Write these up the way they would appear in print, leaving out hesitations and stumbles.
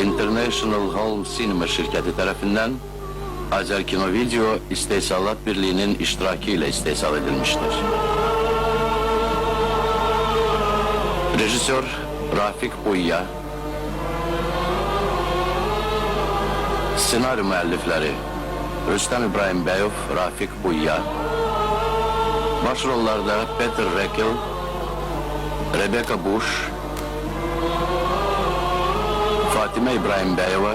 International Home Cinema şirkəti tərəfindən Azər Kino Video İstehsalat Birliği'nin iştirakı ilə istehsal edilmiştir. Rejissor Rafik Uyya, senaryo müəllifləri Rüstem İbrahimbəyov, Rafik Uyya, başrollarda Peter Rekel, Rebecca Bush, Fatime İbrahimbəyova,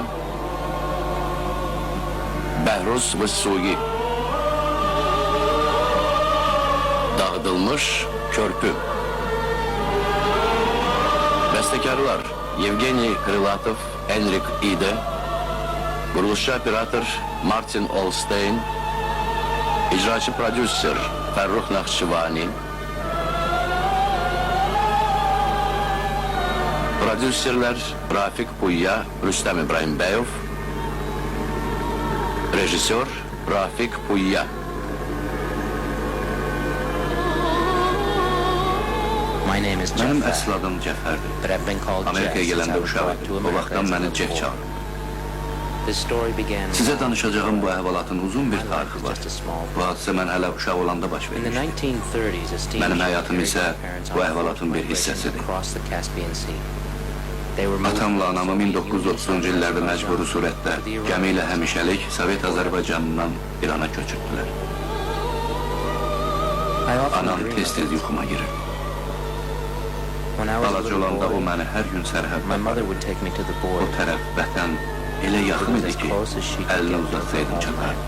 Bəhruz Vıssugi. Dağıdılmış Körpü. Bəstəkarlar Yevgeniy Krylatov, Enrik Ide, quruluşçu operator Martin Olstein, icraçı prodüser Fərrux Naxçıvani, prodüserlər Rafik Uyya, Rüstem İbrahimbəyov, rejissor Rafik Uyya. Mənim əsl adım Cəfərdir. Amerikaya gələndə uşaq idi. O vaxtdan məni Cef çağırdı. Sizə danışacağım bu əhvalatın uzun bir tarixi var. Bu hadisə mən hələ uşaq olanda baş vermişdi. Mənim həyatım isə bu əhvalatın bir hissəsidir. Atamla anamı 1930-cu illərdə məcburi surətdə gəmi ilə həmişəlik Sovet Azərbaycanından İrana köçürdülər. Anam tez-tez yuxuma girir. Balaca olanda o məni hər gün sərhəddə aparır. O tərəf vətən elə yaxın idi ki, əlini uzatsaydım çatardı.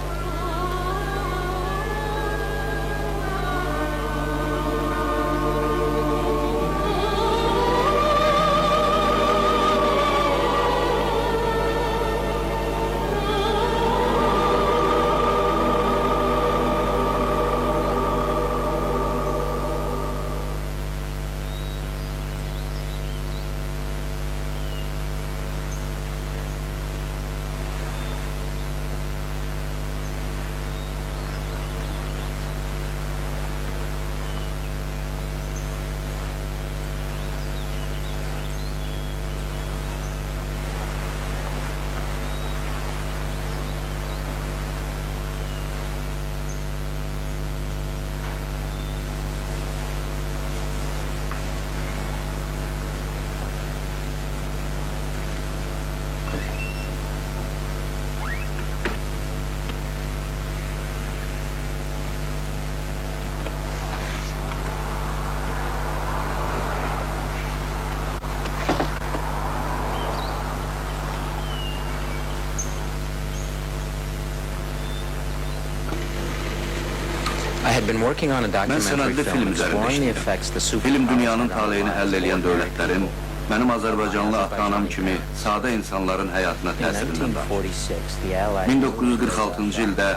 Mən sənədli film üzərində işləyirəm. Film dünyanın taleyini həll edən dövlətlərin, mənim Azərbaycanlı ata-anam kimi sadə insanların həyatına təsirindən danışır. 1946-cı ildə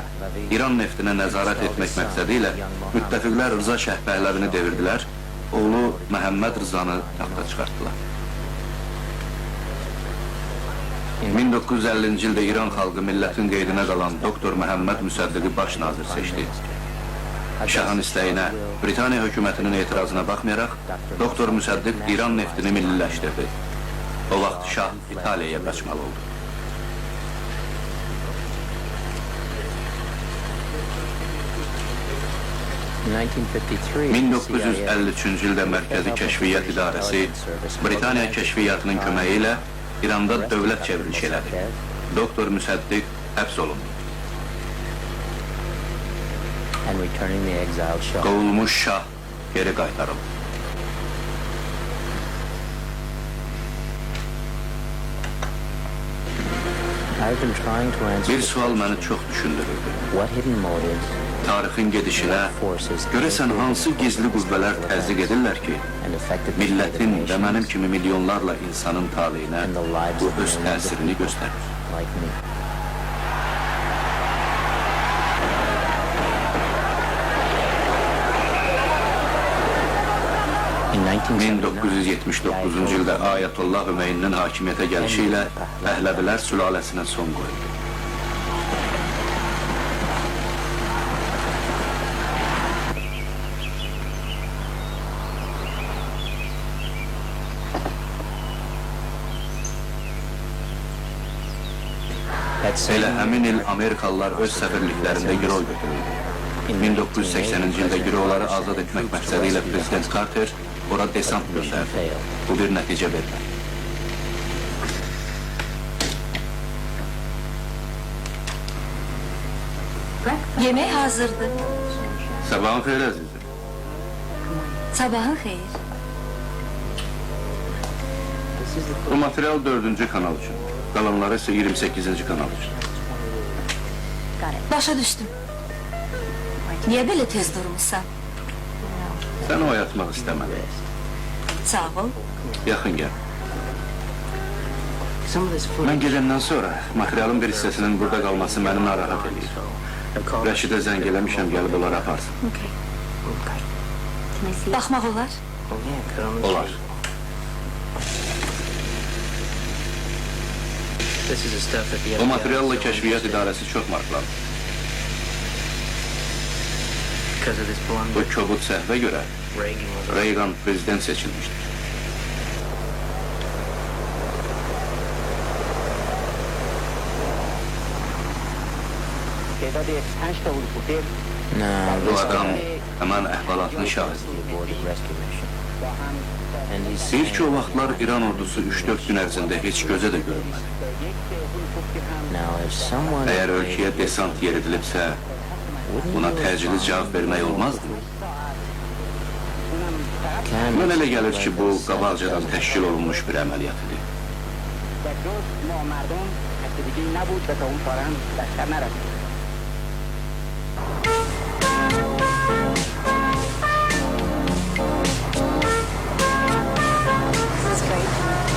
İran neftinə nəzarət etmək məqsədi ilə müttəfiqlər Rıza Şəh Pəhləvini devirdilər, oğlu Məhəmməd Rızanı taxta çıxartdılar. 1950-ci ildə İran xalqı millətin qeydinə qalan doktor Məhəmməd Müsəddiqi baş nazir seçdi. Şahın istəyinə, Britaniya hökumətinin etirazına baxmayaraq, doktor Müsəddiq İran neftini milliləşdirdi. O vaxt şah İtaliyaya qaçmalı oldu. In 1953-cü ildə Mərkəzi Kəşfiyyat İdarəsi Britaniya kəşfiyyatının köməyi ilə İranda dövlət çevriliş elədi. Doktor Müsəddiq həbs olundu. Qovulmuş şah geri qaytarıldı. Bir sual məni çox düşündürürdü. Tarixin gedişinə görəsən hansı gizli qüvvələr təzyiq edirlər ki, millətin və mənim kimi milyonlarla insanın taleyinə bu öz təsirini göstərir. 1979-cu ildə Ayətullah Hümeynin hakimiyyətə gəlişi ilə Pəhləvilər sülaləsinə son qoydu. Elə həmin il Amerikalılar öz səfirliklərində girov götürüldü. 1980-ci ildə girovları azad etmək məqsədi ilə Prezident Carter ora desant göndərdi. Bu bir nəticə vermədi. Yemek hazırdı. Sabahın xeyir əzizim. Sabahın xeyir. Bu material 4-cü kanal üçün. Qalanları ise 28-ci kanal üçün. Başa düştüm. Niye böyle tez durmuşsan? Səni oyatmaq istəmədim. Sağ ol. Yaxın gəl. Some of this Mən footage gedəndən sonra materialın bir hissəsinin burada qalması məni narahat edir. Rəşidə zəng eləmişəm, gəlib onları aparsın. Bakmak olar. Olar. This is the stuff that the O materialla Kəşfiyyat İdarəsi çox maraqlanır. because of this Bu blunder, kobud səhvə görə Reagan was Reagan prezident seçilmişdir. Bu adam həmən əhvalatın şahididir. Deyir ki, o vaxtlar İran ordusu 3-4 gün ərzində heç gözə də görünmədi. Əgər ölkəyə desant yeridilibsə, buna təcili cavab vermək olmazdı. Mən elə gəlir ki, bu qabaqcadan təşkil olunmuş bir əməliyyat idi.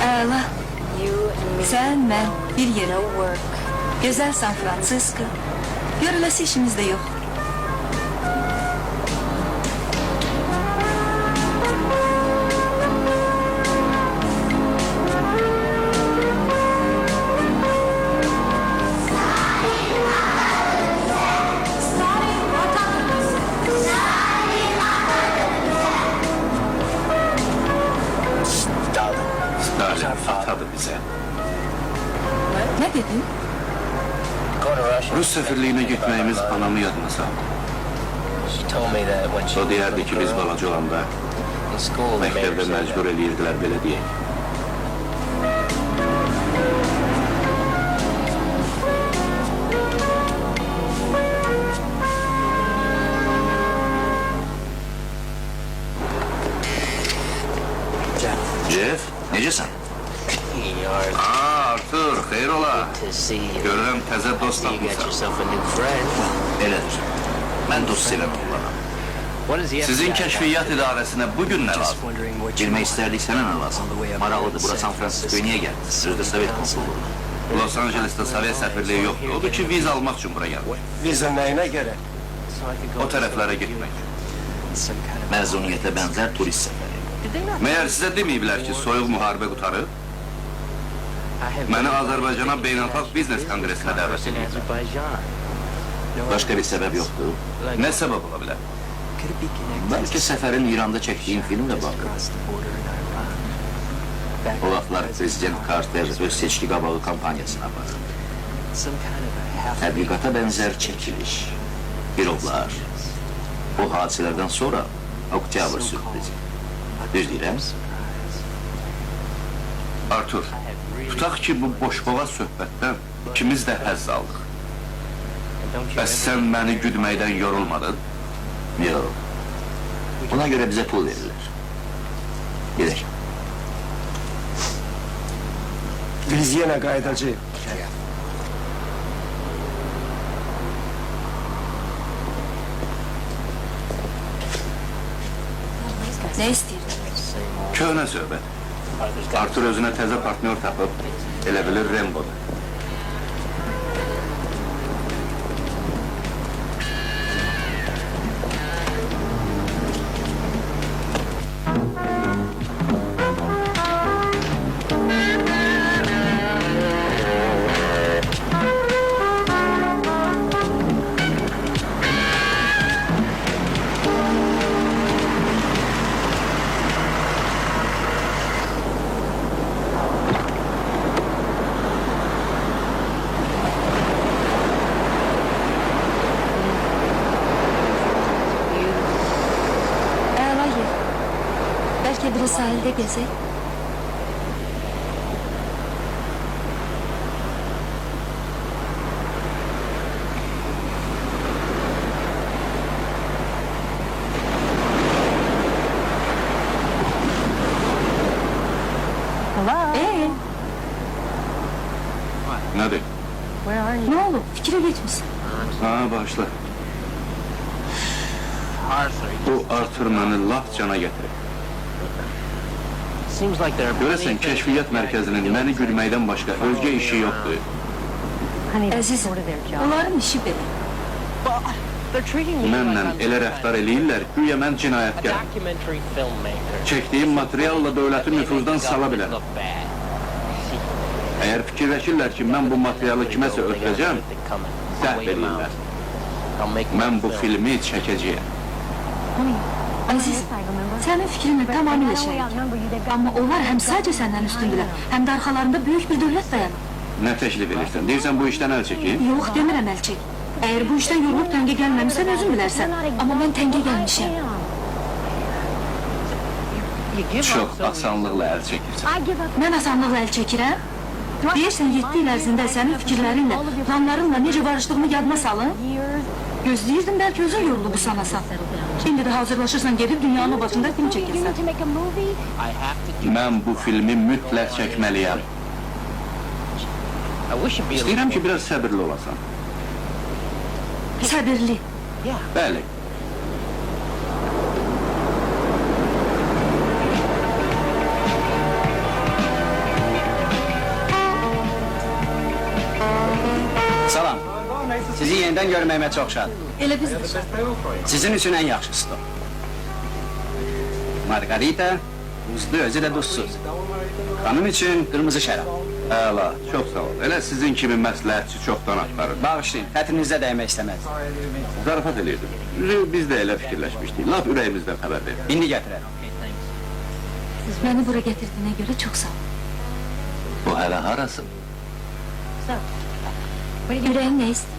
Əla. Sen, ben, bir yere. Güzel San Francisco. Görülesi işimiz de yok. Stalin atadı bizə. Ne dedin? Rus səfirliyinə getməyimiz anamı yadına saldı. O deyərdi ki, biz balaca olanda məktəbdə məcbur eləyirdilər, belə deyək. Jeff, necəsən? Artur, xeyr ola. Görürəm təzə dost tapmışsan. Elədir. Mən dost sevəm onlara. Sizin kəşfiyyat idarəsinə bugün nə lazım? Girmək istərdik, sənə nə lazım? Maraqlıdır, bura San Francisco'ya niyə gəldin? Sözdə Sovet konsulluğuna. Los Angeles'ta Sovet səfirliyi yoxdur. Odur ki, viza almaq üçün bura gəldik. Viza nəyinə görə? O tərəflərə getmək. Məzuniyyətə bənzər turist səfəri. Məyər sizə deməyiblər ki, soyuq müharibə qutarıb? Məni Azərbaycana beynəlxalq biznes kongresinə dəvət edir. Başqa bir səbəb yoxdur. Nə səbəb ola bilər? Bəlkə səfərin İranda çəkdiyim filmlə baxır. O vaxtlar Prezident Carter öz seçki qabağı kampaniyasına baxır. Təbliğata bənzər çəkiliş, girovlar. O hadisələrdən sonra oktyabr sürprizi. Düz deyirəm? Artur, tutaq ki, bu boşboğaz söhbətdən ikimiz də həzz aldıq. Bəs sən məni güdməkdən yorulmadın? Yox. Buna görə bizə pul verirlər. Gedək. Biz yenə qayıdacağıq. Ne istiyorsun? Köhnə söhbət. Artur özünə təzə partnyor tapıb, elə bilir Rembo'dur. sahilde gezek. Nədir? Ne oldu? Fikre geçmişsin. Ha, başla. Arthur, Bu Arthur məni laf cana gətirir. seems like they're Görəsən, kəşfiyyat mərkəzinin məni gülməkdən başqa özgə işi yoxdur. Əzizim, onların işi belə. They're treating me Mənlə like I'm elə rəftar eləyirlər, güya mən a cinayətkar. documentary filmmaker. Çəkdiyim materialla dövləti nüfuzdan sala bilər. Look bad. Əgər fikirləşirlər ki, mən bu materialı kiməsə ötürəcəm, səhv eləyirlər. Mən bu filmi çəkəcəyəm. Aziz, senin fikrinle tamamıyla şerik. Ama onlar hem sadece senden üstündüler, hem de arkalarında büyük bir devlet dayanır. Nə təklif edirsən? Deyirsən bu işdən əl çəkeyim? Yok demirəm əl çek. Eğer bu işten yorulup tenge gelmemişsen özün bilersen. Ama ben tenge gelmişim. Çox asanlıqla əl çəkirsən. Ben asanlıkla el çekirəm. Deyirsən 7 il ərzində sənin fikirlərinlə, planlarınla necə barışdığımı yadına salın. Gözləyirdim belki özün yoruldu bu sanasan. Şimdi de hazırlaşırsan gelip dünyanın o başında film çekirsən. Mən bu filmi mütləq çəkməliyəm. İstəyirəm ki, biraz səbirli olasan. Səbirli. Bəli. Salam. Sizi yenidən görməyimə çox şad. Elə biz də. Sizin üçün ən yaxşısıdır. Margarita, buzlu, özü də duzsuz. Xanım üçün qırmızı şərab. Əla, çox sağ ol. Elə sizin kimi məsləhətçi çoxdan axtarır. Bağışlayın, xətrinizə dəymək istəməz. Zarafat eləyirdim. Biz də elə fikirləşmişdik. Laf ürəyimizdən xəbər verir. İndi gətirərəm. Beni bura getirdiğine göre çok sağ ol. Bu hələ harası? Yüreğin ne ister?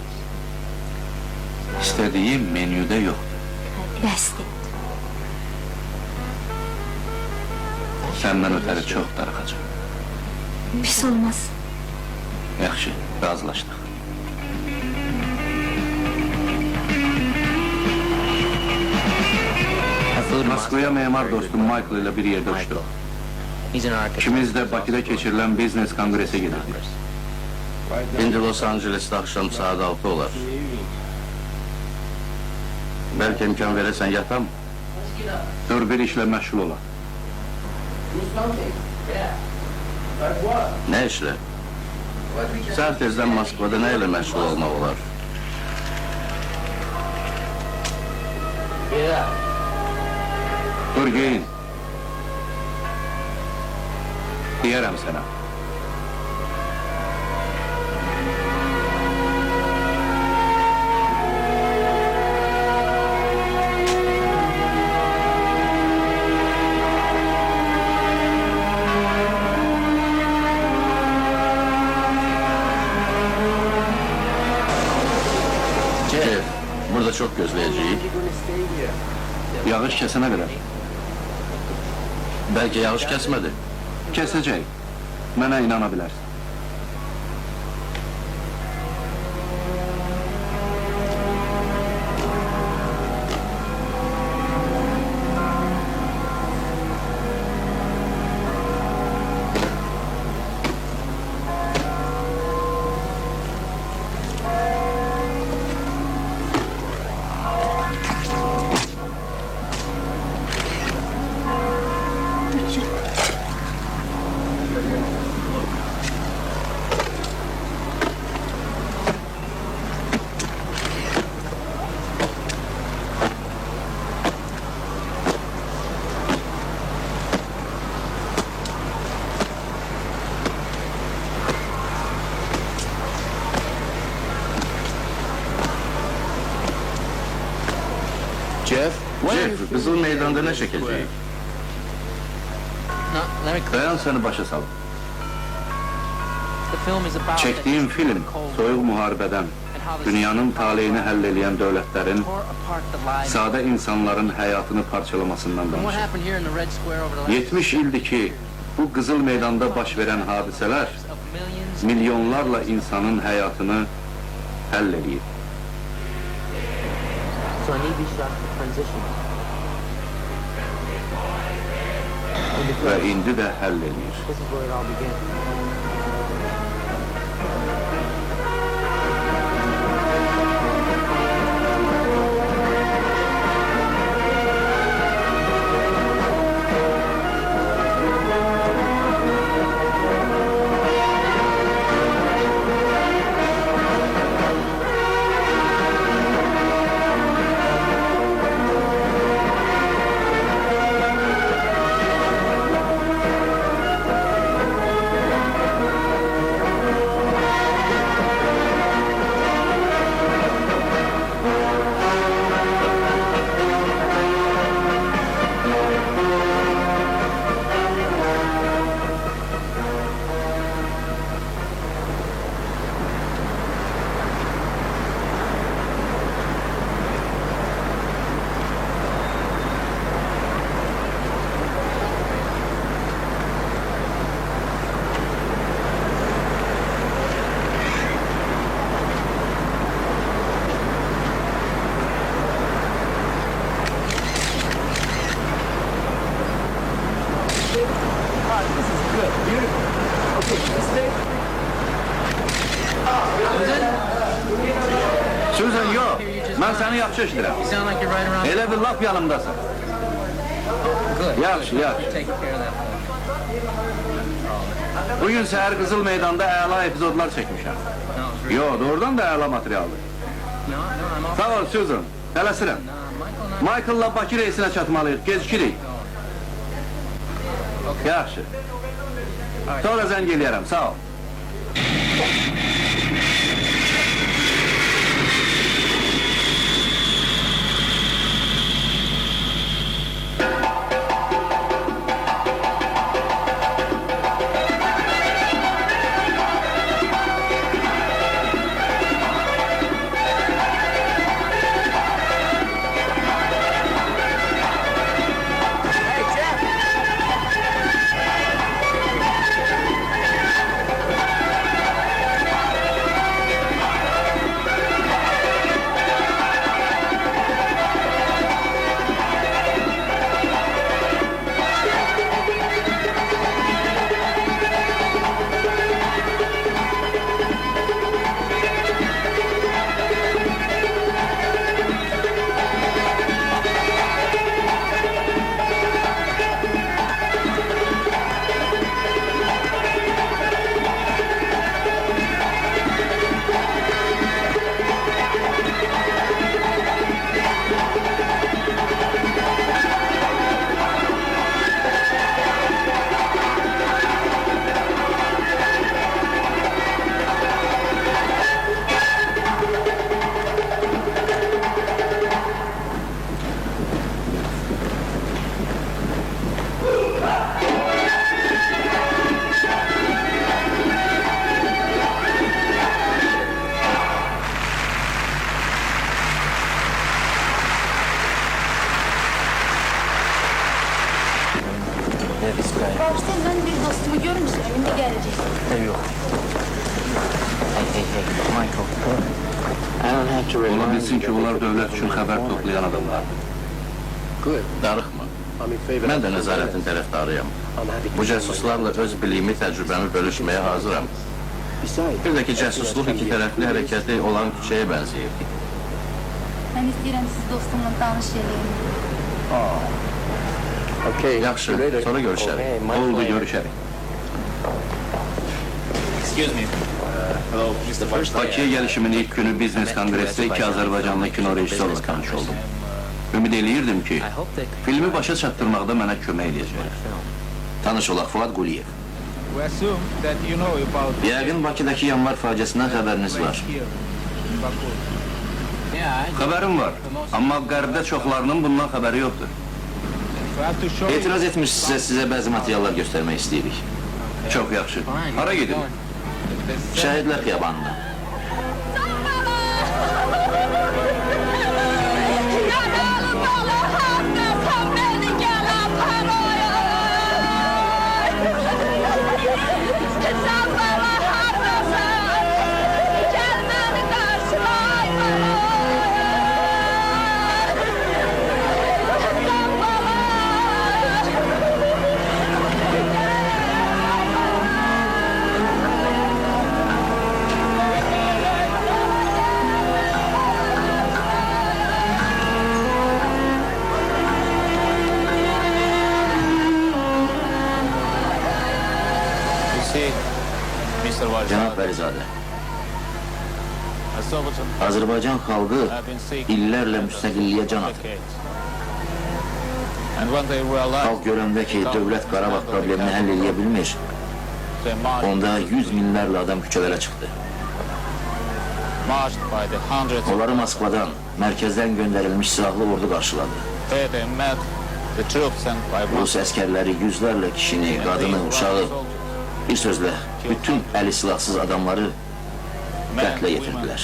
İstədiyim menüdə yoxdur. Bəsdir. Səndən ötəri çox darıxacaq. Pis olmaz. Yaxşı, razılaşdıq. Moskvaya memar dostum Michael ilə bir yerdə uçduq. He's an architect. İkimiz də Bakıda keçirilən biznes konqresə gedirdik. İndi Los Angeles'te akşam saat 6 olar. Belki imkan verirsen yatam. Dur bir işlə məşğul olaq. Ne işle? Saat tezden Moskva'da neyle meşgul olmak olar? Dur giyin. Deyərəm sənə. Jeff, burada çok gözleyeceğiz. Yağış kəsənə qədər. Belki yağış kesmedi. Kəsəcək. Mənə inana bilərsən. Jeff, Kızıl Meydan'da ne çekeceğiz? No, let me Dayan səni başa salım. The film is about Çəkdiyim film soyuq müharibədən, dünyanın taleyini həll edən dövlətlərin tore apart the lives. sadə insanların həyatını parçalamasından And what danışır. happened here in the Red Square over the last 70 ildir ki, bu Qızıl Meydanda baş verən hadisələr of millions? milyonlarla insanın həyatını həll edir. So I need these shots to transition. Və indi də həll edir. This is where it all began. Susan, yox, mən səni yaxşı eşidirəm. You sound like you're right around. Elə bir lap yanımdasan. Good. Yaxşı, yaxşı. Take care of that for me. Bugün səhər Qızıl Meydanda əla epizodlar çəkmişəm. No, it's really- Yox, doğrudan da əla materialdır. no, I'm off. Sağ ol, Susan. Tələsirəm. Michael, Michael'la Bakı reisinə çatmalıyıq, gecikirik. Yaxşı. Sonra zəng eləyərəm, sağ ol. Bağışlayın, ben bir dostumu görmüştüm, şimdi gelecek. Yok. Hey, Michael. I don't have to Ola remind bilsin ki, onlar dövlət üçün xəbər toplayan adamlardır. Darıxma. Mən də nəzarətin tərəfdarıyam. Bu cəsuslarla öz biliyimi, təcrübəmi bölüşməyə hazıram. Bir də ki, cəsusluq iki tərəfli hərəkəti olan küçəyə bənzəyir. Ben istedim siz dostumla tanış edeyim. Yaxşı, sonra görüşərik. Oldu, görüşərik. Bakıya gəlişimin ilk günü Biznes Konqresdə iki Azərbaycanlı kino rejissorla tanış oldum. Ümid eləyirdim ki, filmi başa çatdırmaqda mənə kömək edəcək. Tanış olaq, Fuad Quliyev. Yəqin Bakıdakı yanvar faciəsindən xəbəriniz var. Xəbərim var, amma qərbdə çoxlarının bundan xəbəri yoxdur. Etiraz etmişsinizsə sizə bəzi materiallar göstərmək istəyirik. Çox yaxşı. Hara gedin? Şəhidlər xiyabanına. Cənab Bərizadə, Azərbaycan xalqı illərlə müstəqilliyə can atır. Xalq görəndə ki, dövlət Qarabağ problemini həll edə bilmir, onda 100 minlərlə adam küçələrə çıxdı. Onları Moskvadan, mərkəzdən göndərilmiş silahlı ordu qarşıladı. Rus əskərləri yüzlərlə kişini, qadını, uşağı, bir sözlə, bütün əli silahsız adamları qətlə yetirdilər.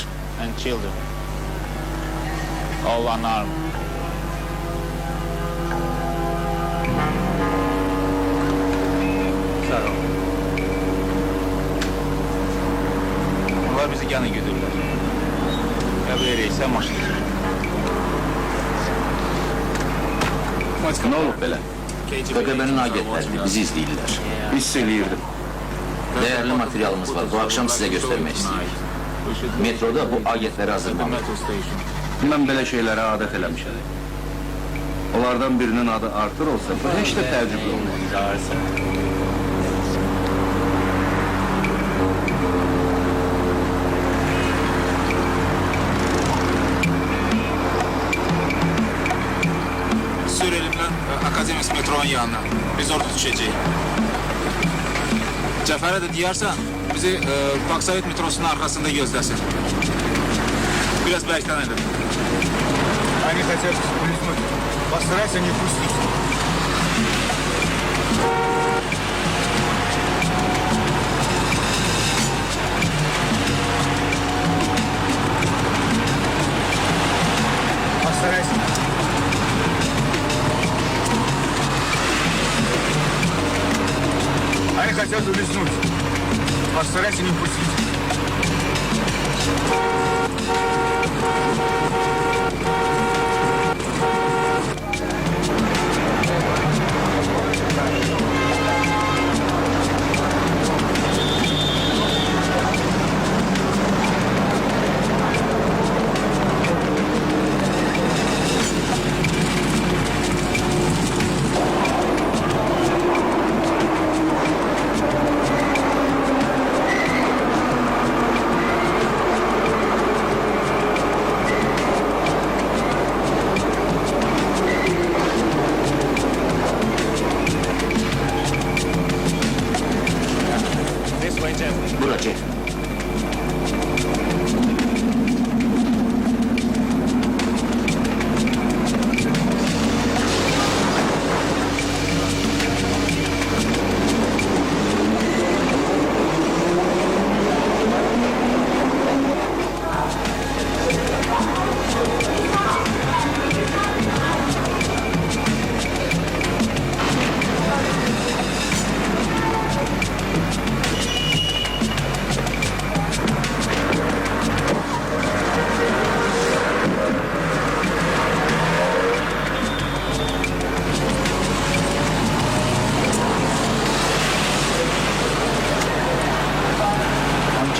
Onlar bizi yana götürürlər. Qəbul eləyirsə maşın. Nə olub belə? KGB-nin agentlərini bizi izləyirlər. Hiss eləyirdim. Değerli materialımız var. Bu akşam size göstermek istiyorum. Metroda bu agentleri hazırlamalıyız. Mən belə şeylərə adət eləmişəm. Onlardan birinin adı Artur olsa, bu heç də təəccüblü olmaz. Sürelim lan Akademisi metronun yanına. Biz orada düşeceğiz. Cəfərə də deyərsən, bizi Baksovet metrosunun arkasında gözləsin. Biraz bərkdən edelim. Они хотят улизнуть. Постарайся не пустить. Постарайся. Они хотят улизнуть. Постарайся не пустить. Buracı.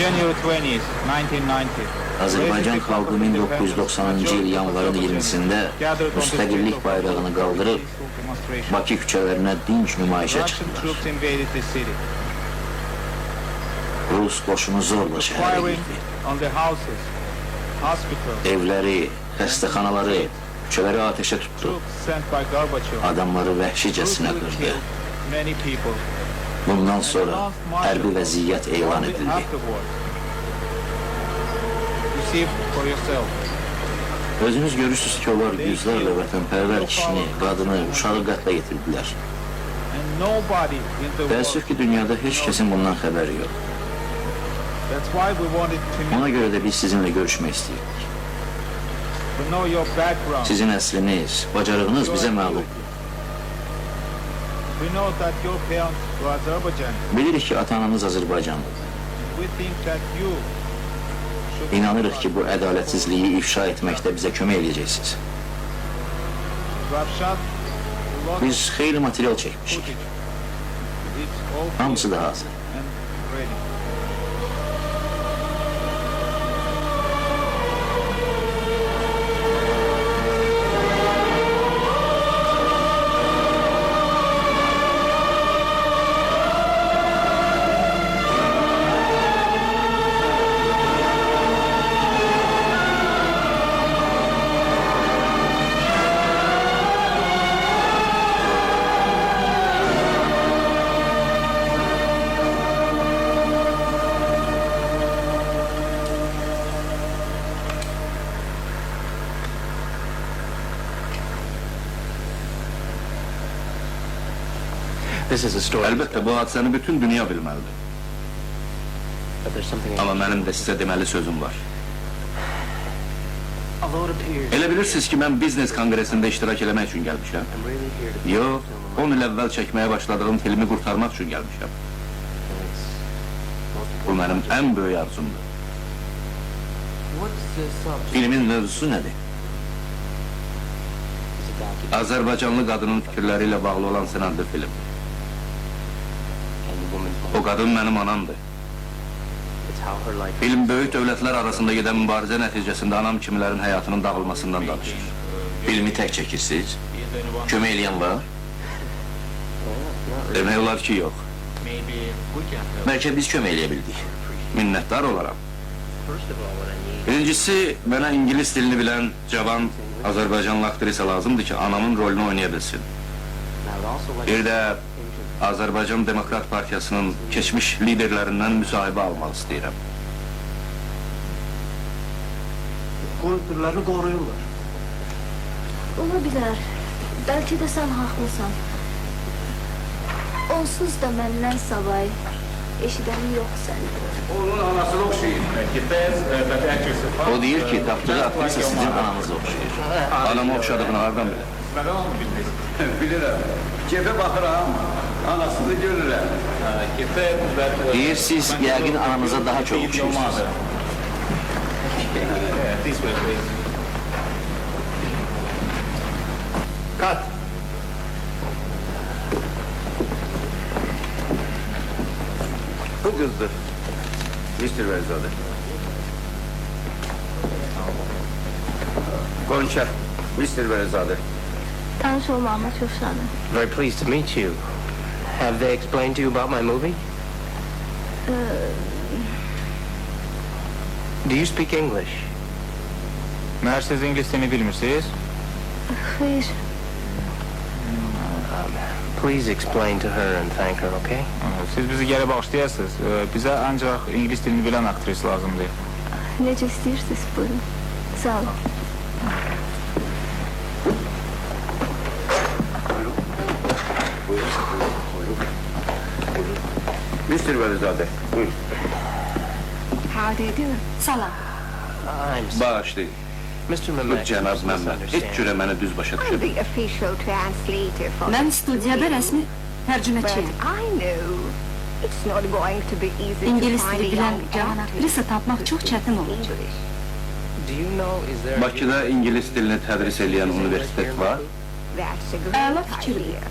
January 20th, 1990. Azərbaycan xalqı 1990-cı il yanvarın 20-sində müstəqillik bayrağını qaldırıb Bakı küçələrinə dinç nümayişə çıxdılar. Rus qoşunu zorla şəhərə girdi. Evləri, xəstəxanaları, küçələri ateşə tutdu. Adamları vəhşicəsinə qırdı. Bundan sonra hərbi vəziyyət elan edildi. Özünüz görürsünüz ki, onlar yüzlərlə vətənpərvər kişini, qadını, uşağı qətlə yetirdilər. Təəssüf ki, dünyada heç kəsin bundan xəbəri yox. Ona görə də biz sizinlə görüşmək istəyirdik. Sizin əsliniz, bacarığınız bizə məlum. Bilirik ki, ata-ananız Azərbaycanlıdır. İnanırıq ki, bu ədalətsizliyi ifşa etməkdə bizə kömək edəcəksiniz. Biz xeyli material çəkmişik. Hamısı da hazır. This is a story. Əlbəttə, bu hadisəni bütün dünya bilməlidir. But there's something. Amma mənim də sizə deməli sözüm var. Although it appears Elə bilirsiniz ki, mən biznes kongresində iştirak eləmək üçün gəlmişəm. I'm really here to Yox, 10 il əvvəl çəkməyə başladığım filmi qurtarmaq üçün gəlmişəm. Bu mənim ən böyük arzumdur. What's the subject? Filmin mövzusu nədir? It's a document. Azərbaycanlı qadının fikirləri ilə bağlı olan sənədli film. And the woman's O mom. qadın mənim anamdır. It's how her life. Film böyük dövlətlər arasında gedən mübarizə nəticəsində anam kimilərin həyatının dağılmasından danışır. Filmi tək çəkirsiniz? Kömək eləyən var? Demək olar ki, yox. Maybe we can help. Bəlkə biz kömək eləyə bildik. Minnətdar olaram. First of all, what I need. Birincisi, mənə ingilis dilini bilən cavan Azərbaycanlı aktrisa lazımdır ki, anamın rolunu oynaya bilsin. I would also like Bir də Azərbaycan Demokrat Partiyasının keçmiş liderlərindən müsahibə almaq istəyirəm. Kontürləri qoruyurlar. Ola bilər. Bəlkə də sən haqlısan. Onsuz da məndən savay eşidəni yox səndə. Onun anasına oxşayır. O deyir ki, tapdığı aktrisa sizin ananıza oxşayır. Anama oxşadığını hardan bilir? Məndən onu bilmək. Bilirəm. Keyfə baxıram, anasını görürəm. Deyir, siz yəqin ananıza daha çox oxşayırsınız. Kat. Bu kızdır. Mr. Verzade. Gonca. Mr. Verzade. Tanış olmağıma çox şadım. Very pleased to meet you. Have they explained to you about my movie? Do you speak English? Meğer siz ingilis dilini bilmirsiniz? Xeyr, Please explain to her and thank her, okay? Siz bizi geri bağışlayasınız. Bize ancak ingilis dilini bilen aktris lazımdır. necə istəyirsiniz, buyurun. Sağ olun. Mr. Verzade. Buyurun. How do you do? Salam. I'm Bağışlayın. Mr. Bu Mamek. cənab Məmməd heç cürə məni düz başa düşür. the official translator for Mən studiyada rəsmi tərcüməçiyəm. I know it's not going to be easy İngilis to find dili a bilən young cavan actress aktrisa tapmaq çox çətin olur. English. Do you know, is there... Bakıda ingilis dilini tədris edən universitet var. That's a great Ela fikirdir. idea.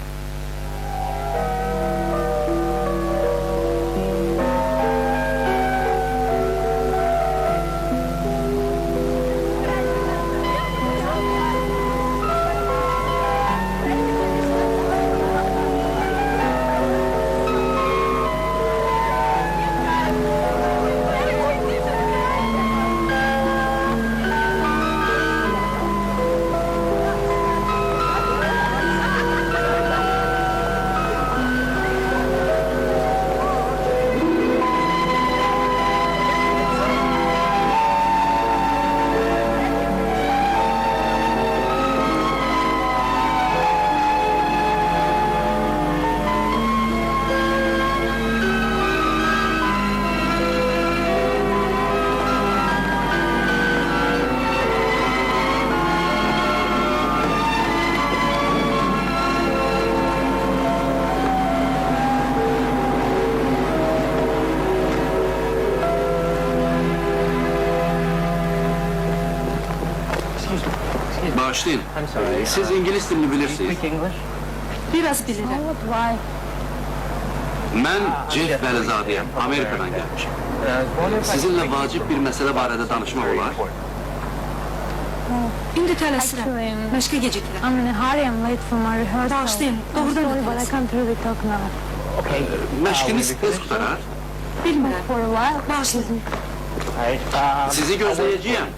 Bağışlayın. I'm sorry. Siz ingilis dilini Do you bilirsiniz. speak English? Biraz bilirəm. Why? Mən Jeff Bəlizadəyəm, Amerikadan gəlmişəm. Sizinlə vacib bir məsələ barədə danışmaq olar. İndi tələsirəm. Məşqə gecikirəm. I'm in a hurry, I'm late for my rehearsal. Bağışlayın, doğrudan da Sorry, but I tələsirəm. can't really talk now. Okay. Məşqiniz tez qutarar. Bilmirəm. For a while. Bağışlayın. Alright, Sizi gözləyəcəyəm.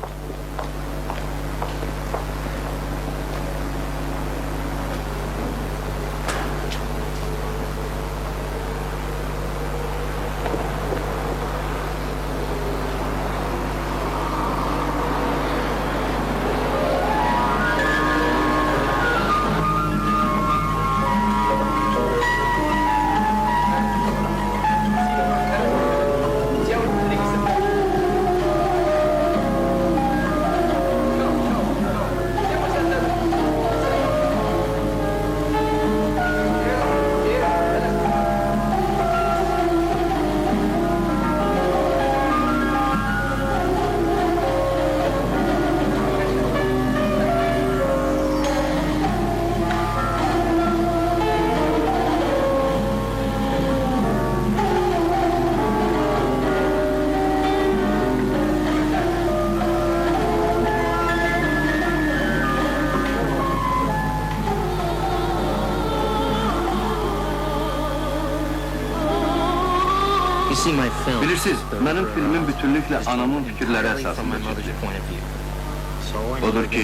Bilirsiniz, mənim filmim bütünlüklə anamın fikirləri əsasında çəkilir. Odur ki,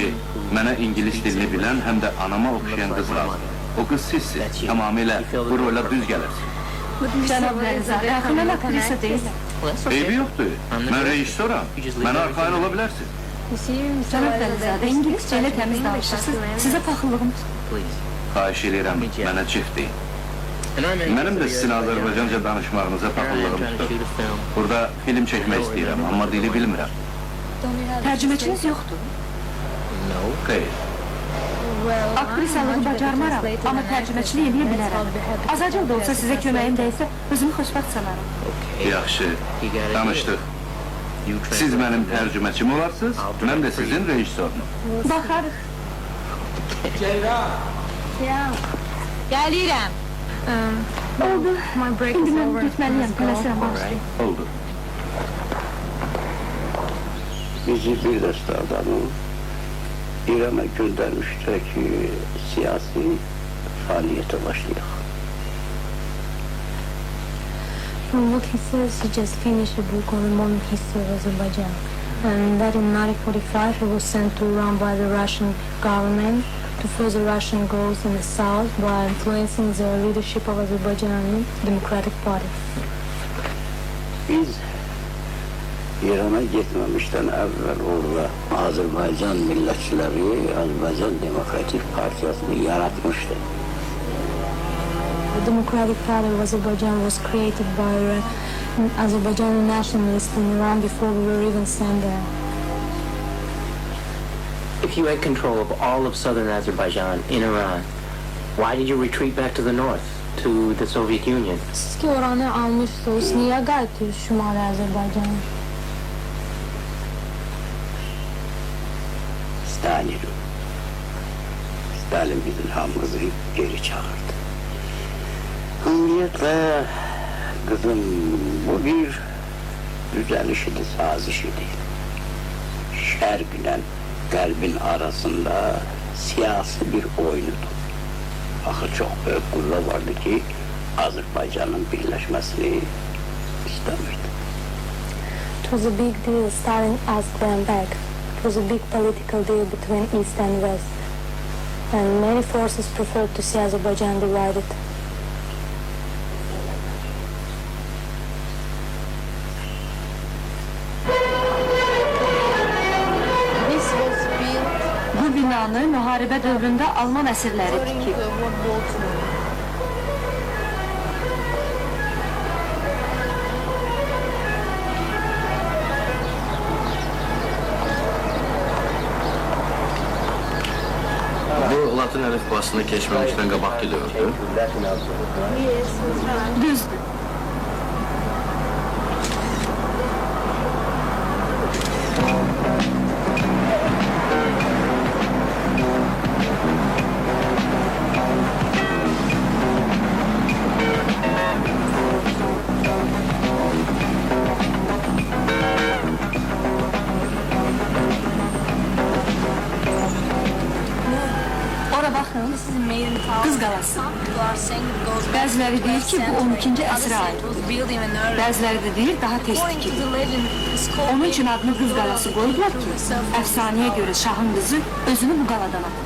mənə ingilis dilini bilən, həm də anama oxşayan qız lazım. O qız sizsiz, tamamilə bu rola düz gəlirsiniz. Cənab Rəza, mən aktrisa deyiləm. Eybi yoxdur, mən rejissoram, mənə arxayın ola bilərsiniz. Cənab Rəza, ingiliscə ilə təmiz danışırsınız. Sizə paxıllığım. Xahiş edirəm, mənə çift deyin. Mənim də sizin Azərbaycanca danışmağınıza paxıllığım tutur. Burada film çəkmək istəyirəm, amma dili bilmirəm. Tərcüməçiniz yoxdur. Xeyr. Aktrisalığı bacarmaram, amma tərcüməçilik edə bilərəm. Azacıq da olsa sizə köməyim dəysə, özümü xoşbəxt sanarım. Yaxşı, danışdıq. Siz mənim tərcüməçim olarsınız, mən də sizin rejissorunum. Baxarıq. Gəlirəm. Oldu. İndi mən getməliyəm, tələsirəm, bağışlayın. Oldu. Bizi bir dəstə adamı İran'a göndermişler ki siyasi faaliyete başlayalım. From what he says, he just finished a book on the modern history of Azerbaijan. And that in 1945 he was sent to Iran by the Russian government to further Russian goals in the south by influencing the leadership of Azerbaijani Democratic Party. Biz İran'a gitmemişten evvel orada Azerbaycan milletçileri Azerbaycan Demokratik Partiyası'nı yaratmıştı. The Democratic Party of Azerbaijan was created by Azerbaijani nationalists in Iran before we were even sent there. If you had control of all of southern Azerbaijan in Iran, why did you retreat back to the north, to the Soviet Union? Siz ki oranı almışsınız, niye qayıtdınız Şimali Azerbaycan'a? Stalin bizim hamımızı geri çağırdı. Hürriyetle kızım bu bir düzeliş idi, saziş idi. Şerqlə qəlbin arasında siyasi bir oyunudur. Axı çox böyük qüvvə vardı ki, Azərbaycanın birləşməsini istəmirdi. It was a big deal. Stalin asked them back. It was a big political deal between East and West. And many forces preferred to see Azerbaijan divided. Bu binanı müharibə dövründə Alman əsirləri tikib. Bu Latin əlifbasını keçməmişdən qabaqki dövrdür. Düzdür. Ora baxın, Qız qalası. Bəziləri deyir ki, bu 12-ci əsrə aiddir. Bəziləri də deyir, daha tez tikilir. Onun üçün adını Qız qalası qoyublar ki, əfsanəyə görə şahın qızı özünü bu qaladan atır.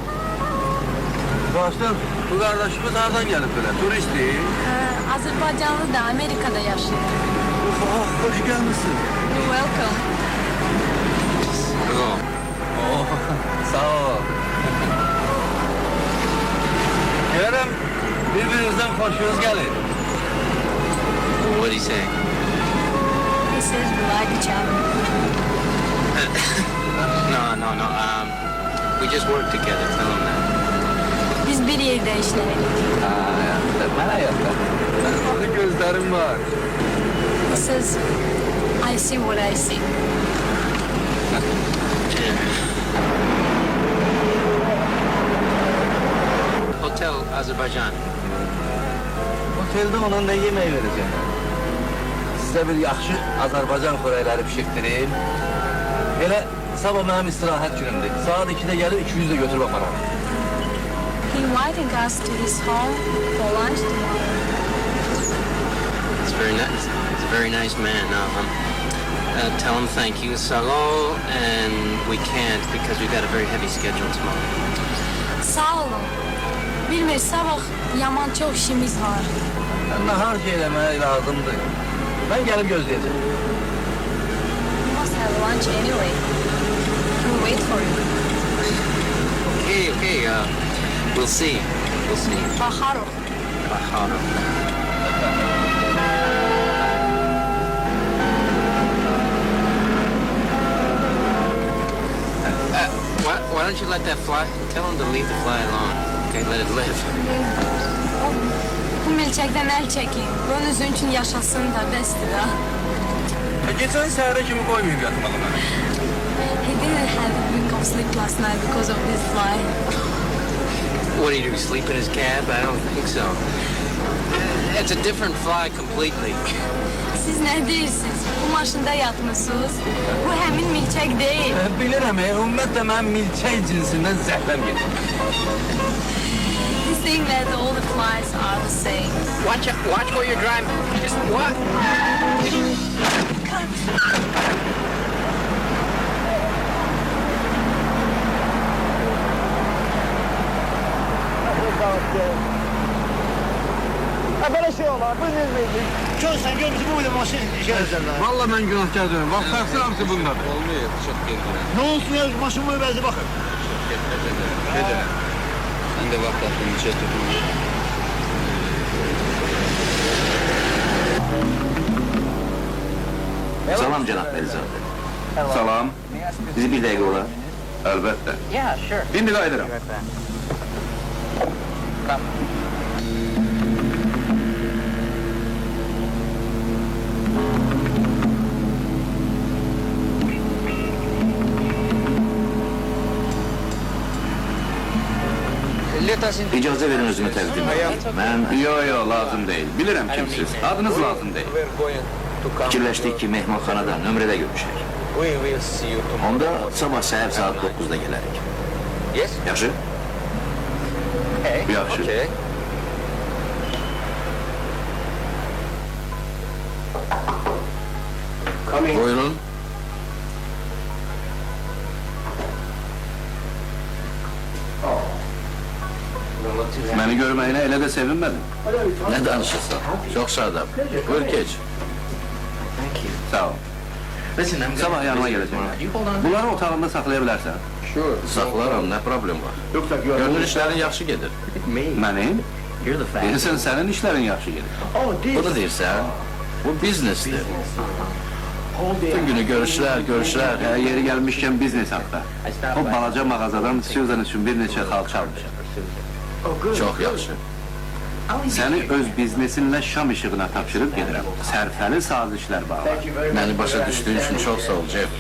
Başlar, bu qardaşımız hardan gəlib belə? Turistdir? Azerbaycanlı da Amerika'da yaşıyor. Hoş gəlmişsin. You're welcome. Sağ ol. Görürəm, birbirinizdən xoşunuz gəlir. What did he say? He says we like each other. No. We just work together. Tell him that. Biz bir yerde işledik. Mənə yaxın. Baxı gözlərim var. He says, I see what I see. Hotel Azerbaijan. Oteldə ona nə yemək verəcəm? Sizə bir yaxşı Azərbaycan xörəkləri pişirtdirim. Elə sabah mənim istirahət günümdür. Saat 2-də gəlir, 200 də götürüb apararım. He invited us to his home for lunch tomorrow. It's very nice. very nice man. Tell him thank you, Sağ ol, and we can't because we've got a very heavy schedule tomorrow. Sağ olun. Bilmir, sabah yaman çok işimiz var. Nahar eləmək lazımdır. Mən gəlib gözləyəcəm. You must have lunch anyway. We'll wait for you. Okay, we'll see. Baharok. Why don't you let that fly? Tell him to leave the fly alone. Okay, let it live. Bu milçəkdən əl çəkin. Bunun üzün üçün yaşasın da, bəsdir ha. Geçən səhərə kimi qoymayıb yatmalı mənə. He didn't have a wink of sleep last night because of this fly. What do you do, sleep in his cab? I don't think so. It's a different fly completely. Siz nə deyirsiniz? Bu maşında yatmışsınız. Bu həmin milçək deyil. Bilirəm, ümumiyyətlə mənim milçək cinsindən zəhləm gedir. He's saying that all the flies are the same. Watch where you're driving. Just what? Böyle şey olmaz, bu nezmeydi. Çok sen gör bizi bu bile maşın içerisinden. Vallahi mən günahkar deyirəm. Bax, taksi hamısı bundadır. Olmuyor, çok gergin. Ne olsun ya, maşın boyu benzi bakın. Gedelim. Sen de bak tatlım, içe tutun. Salam cənab Bəlzade. Salam. Bizi bir dəqiqə olar. Əlbəttə. Yeah, sure. İndi qayıdıram. İcazə verin özümü təqdim edeyim. Mən Yo, lazım deyil. Bilirəm kimsiz. Adınız lazım deyil. fikirləşdik ki, mehmanxanada, nömrədə görüşək. Onda sabah səhər saat 9-da gələrik. Yaxşı? Yaxşı. Buyurun. Məni görməyinə elə də sevinmədim. Ne danışırsan? Çok sadam. Buyur geç. Sağ ol. Sabah yanıma gələcəm. Bunları otağında saxlaya bilərsən. Saxlaram, ne problem var? Görünür işlerin yaxşı gedir. Mənim? Deyirsən, sənin işlərin yaxşı gedir. Bunu deyirsən, bu biznesdir. Bütün günü görüşlər. Yeri gəlmişkən biznes haqda. O balaca mağazadan Susan üçün bir neçə xal çalmışam. Çok yaxşı. Səni öz biznesinlə şam işığına tapşırıb gedirəm. Sərfəli sazişlər bağlar. Beni başa düştüğün için çok sağ ol Jeff.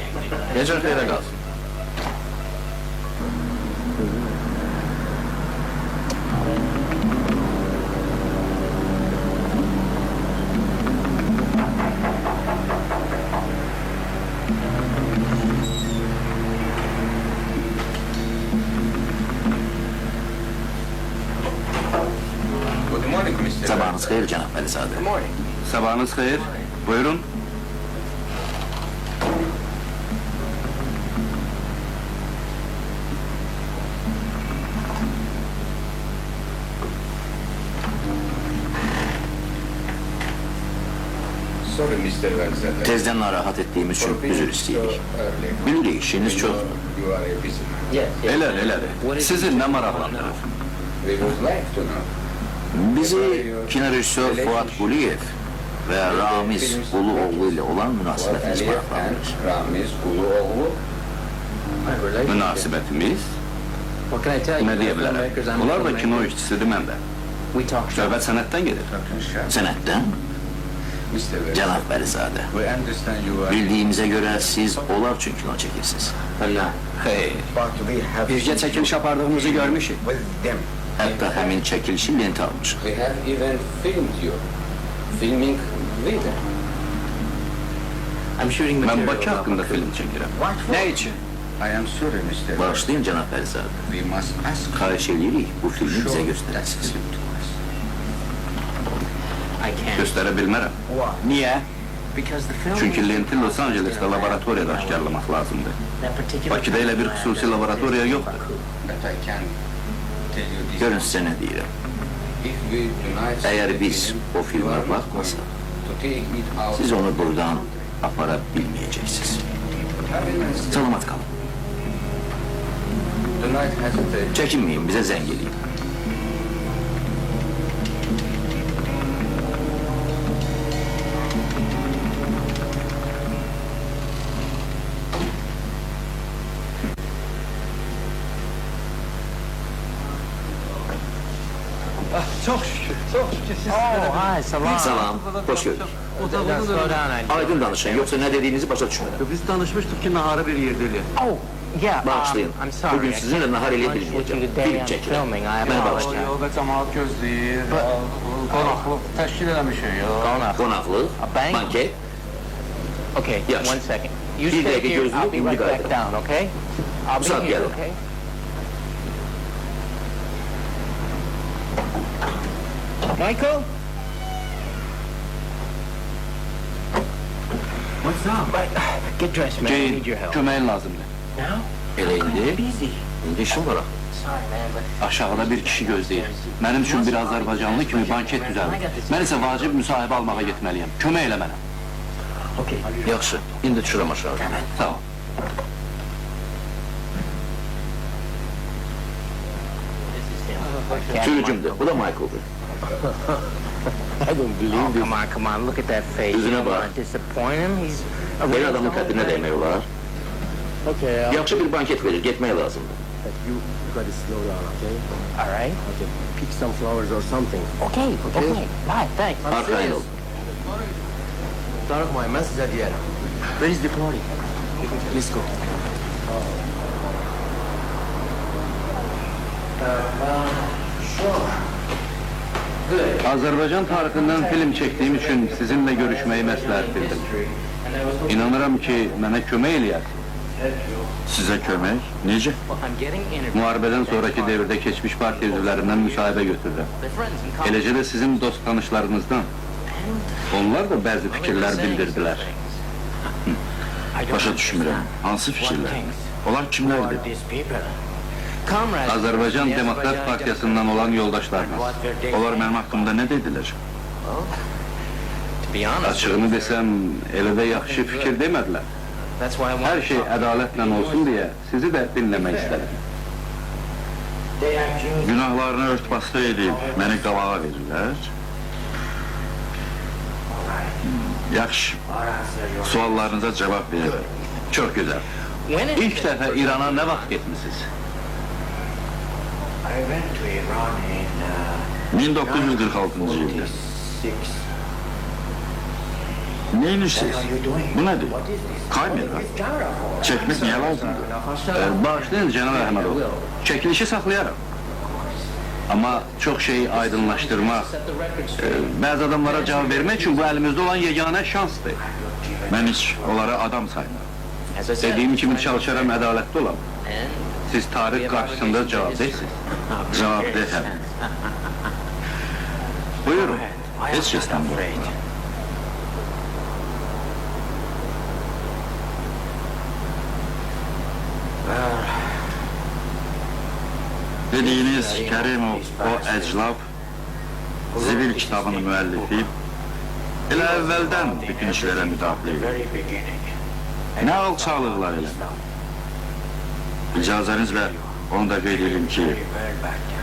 Gecen xeyrə qalsın. Sabahınız xeyir cənab Bəlzade. Sabahınız xeyir. Buyurun. Tezdən narahat etdiyimiz üçün üzr istəyirik. Bilirik, işiniz çoxdur. Elədir. Sizi nə maraqlandırır? Bizi kinorejissor Fuat Quliyev və Ramiz Quluoğlu ilə olan münasibətiniz maraqlandırır. Münasibətimiz? Nə deyə bilərəm? Onlar da kino işçisidir, mən də. Söhbət sənətdən gedir. Sənətdən? Cənab Bəlizadə, bildiyimizə görə siz onlar üçün kino çəkirsiniz. Xeyr. Bircə çəkiliş apardığımızı görmüşük. Hətta həmin çəkilişi lentə almışıq. Mən Bakı haqqında film çəkirəm. Nə üçün? Bağışlayın cənab Bəlizadə. Xahiş edirik, bu filmi bizə göstərəsiniz. Göstərə bilmərəm. Niyə? Çünki lenti Los Angeles'te laboratoriyada aşkarlamaq lazımdır. Bakıda elə bir xüsusi laboratoriya yoxdur. Görün sizə nə deyirəm. Əgər biz o filmə baxmasaq, siz onu buradan apara bilməyəcəksiniz. Salamat qalın. Çəkinməyin, bizə zəng edin. Çok şükür, çok şükür. Siz Oh, hi, Salam. Salam, hoş gördük. Slow down, Aydın danışın, yoksa ne dediğinizi başa düşmedim. Biz tanışmıştık ki naharı bir yerde eləyək. Oh, yeah. Bağışlayın. I'm sorry. Bugün sizinle nahar eleyebilmeyeceğim. Film çekilir. Beni bağışlayın. Yolda cəmaat gözləyir, qonaqlıq təşkil eləmişik ya. Konaklı, Bank? banket. Okay, Yes. 1 second. You Bir stay dakika here, gözlük, I'll be indi right back kaydı. down, okay? I'll Uzat be here, gelin. okay? Michael? What's up? Get dressed, man. I need your Ceyin, help. köməyin lazımdır. Now? Elə indi, Busy. indi işim var. Sorry, man, but... Aşağıda bir kişi gözləyir. Mənim üçün bir Azərbaycanlı kimi banket düzəldir. Mən isə vacib müsahibə almağa getməliyəm. Kömək elə mənə. Okay. Yaxşı, indi düşürəm aşağı. Sağ ol. Sürücümdür, bu da Michael'dır. Oh, come on, look at that face. You Yüzüne don't bak. want to disappoint him. He's Böyle adamın kaddine değmek olar. Okay, Yaxşı bir banket verir, getmeye lazımdır. you gotta slow down, okay? all right. Okay, pick some flowers or something. Okay. Bye, thanks. Arkayın ol. Darıkmayın, ben size diyelim. Where is the party? Let's go. Azərbaycan tarixindən film çəkdiyim üçün sizinlə görüşməyi məsləhət bildim. İnanıram ki, mənə kömək eləyərsiniz. Sizə kömək? Necə? I'm getting interviewed. Müharibədən sonraki devirdə keçmiş partiya üzvlərindən müsahibə götürürəm. They're friends in common. Eləcə də sizin dost tanışlarınızdan. Onlar da bəzi fikirlər bildirdilər. Başa düşmürəm. Hansı fikirlər? Onlar kimlərdir? Comrades, Azərbaycan Demokrat Partiyasından olan yoldaşlarınız. Onlar mənim haqqımda nə dedilər? to be honest, Açığını desəm, elə də yaxşı fikir demədilər. that's why I want Hər to şey talk. ədalətlə olsun deyə sizi də dinləmək istədim. Günahlarını örtbaslı edib məni qalağa verirlər. Yaxşı. Suallarınıza cavab verirəm. Çox gözəl. When is İlk dəfə İrana nə vaxt getmisiniz? 1946-cı ildə. Neyinirsiniz? Bu nədir? Kamera. Çəkmək niyə lazımdır? Bağışlayın Cənab Əhmədov. Çəkilişi saxlayaram. Amma çox şeyi aydınlaşdırmaq, bəzi adamlara cavab vermək üçün bu əlimizdə olan yeganə şansdır. Mən heç onları adam saymıram. as I said, Dediyim kimi çalışaram, ədalətli olam. and Siz tarix qarşısında cavabdehsiniz. Cavab deyəm. Buyurun. Heç kəsdən bu. Dediyiniz Kərimov, o əclab, Zibil kitabının müəllifi, elə əvvəldən bütün işlərə müdaxilə edir. Nə alçaqlıqlar elə. İcazənizlə onu da qeyd edim ki,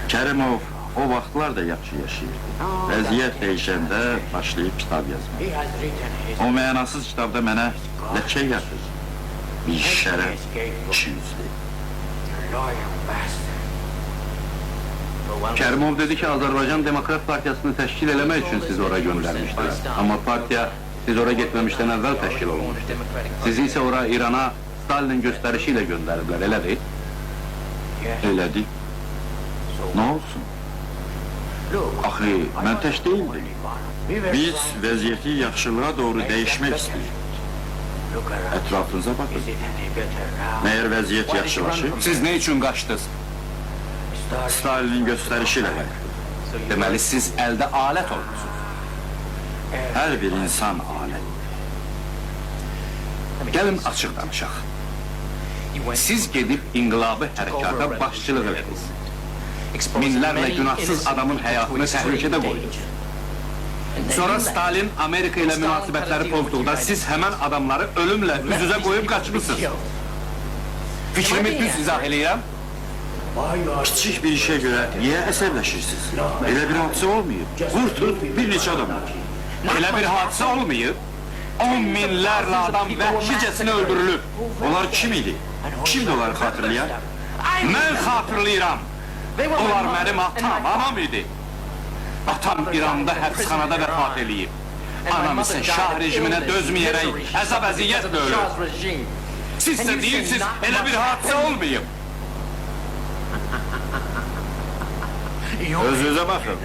Kərimov o vaxtlar da yaxşı yaşayırdı. Vəziyyət dəyişəndə başlayıb kitab yazmağa. O mənasız kitabda mənə ləkə yazır. Bir şərəf işinizdir. Kərimov dedi ki, Azərbaycan Demokrat Partiyasını təşkil eləmək üçün sizi ora göndərmişdilər. Amma partiya siz ora getməmişdən əvvəl təşkil olunmuşdu. Sizi isə ora İrana Stalinin göstərişi ilə göndəriblər, elədir? Elədi. Nə olsun? Axı, mən tək deyildim. Biz vəziyyəti yaxşılığa doğru dəyişmək istəyirik. Ətrafınıza baxın. Məyər vəziyyət yaxşılaşır? Siz nə üçün qaçdınız? Stalinin göstərişi ilə. Deməli, siz əldə alət olmuşsunuz. Hər bir insan alət. Gəlin açıq danışaq. Siz gedib inqilabi hərəkata başçılıq ediniz. Minlərlə günahsız adamın həyatını təhlükədə qoydunuz. Sonra Stalin Amerika ilə münasibətləri pozduqda siz həmən adamları ölümlə üz-üzə qoyub qaçmışsınız. Fikrimi düz izah eləyirəm. Kiçik bir işe göre niye əsəbləşirsiniz? Elə bir hadisə olmayıb. Vurtun bir neçə adam var. Elə bir hadisə olmayıb. 10 minlərlə adam vəhşicəsinə öldürülüb. Onlar kim idi? Kimdi onları xatırlayan? Mən xatırlayıram. Onlar mənim atam, anam idi. Atam İranda həbsxanada vəfat eləyib. Anam isə şah rejiminə dözməyərək əzab-əziyyətlə ölüb. Siz də deyirsiniz, elə bir hadisə olmayıb. Özünüze bakın.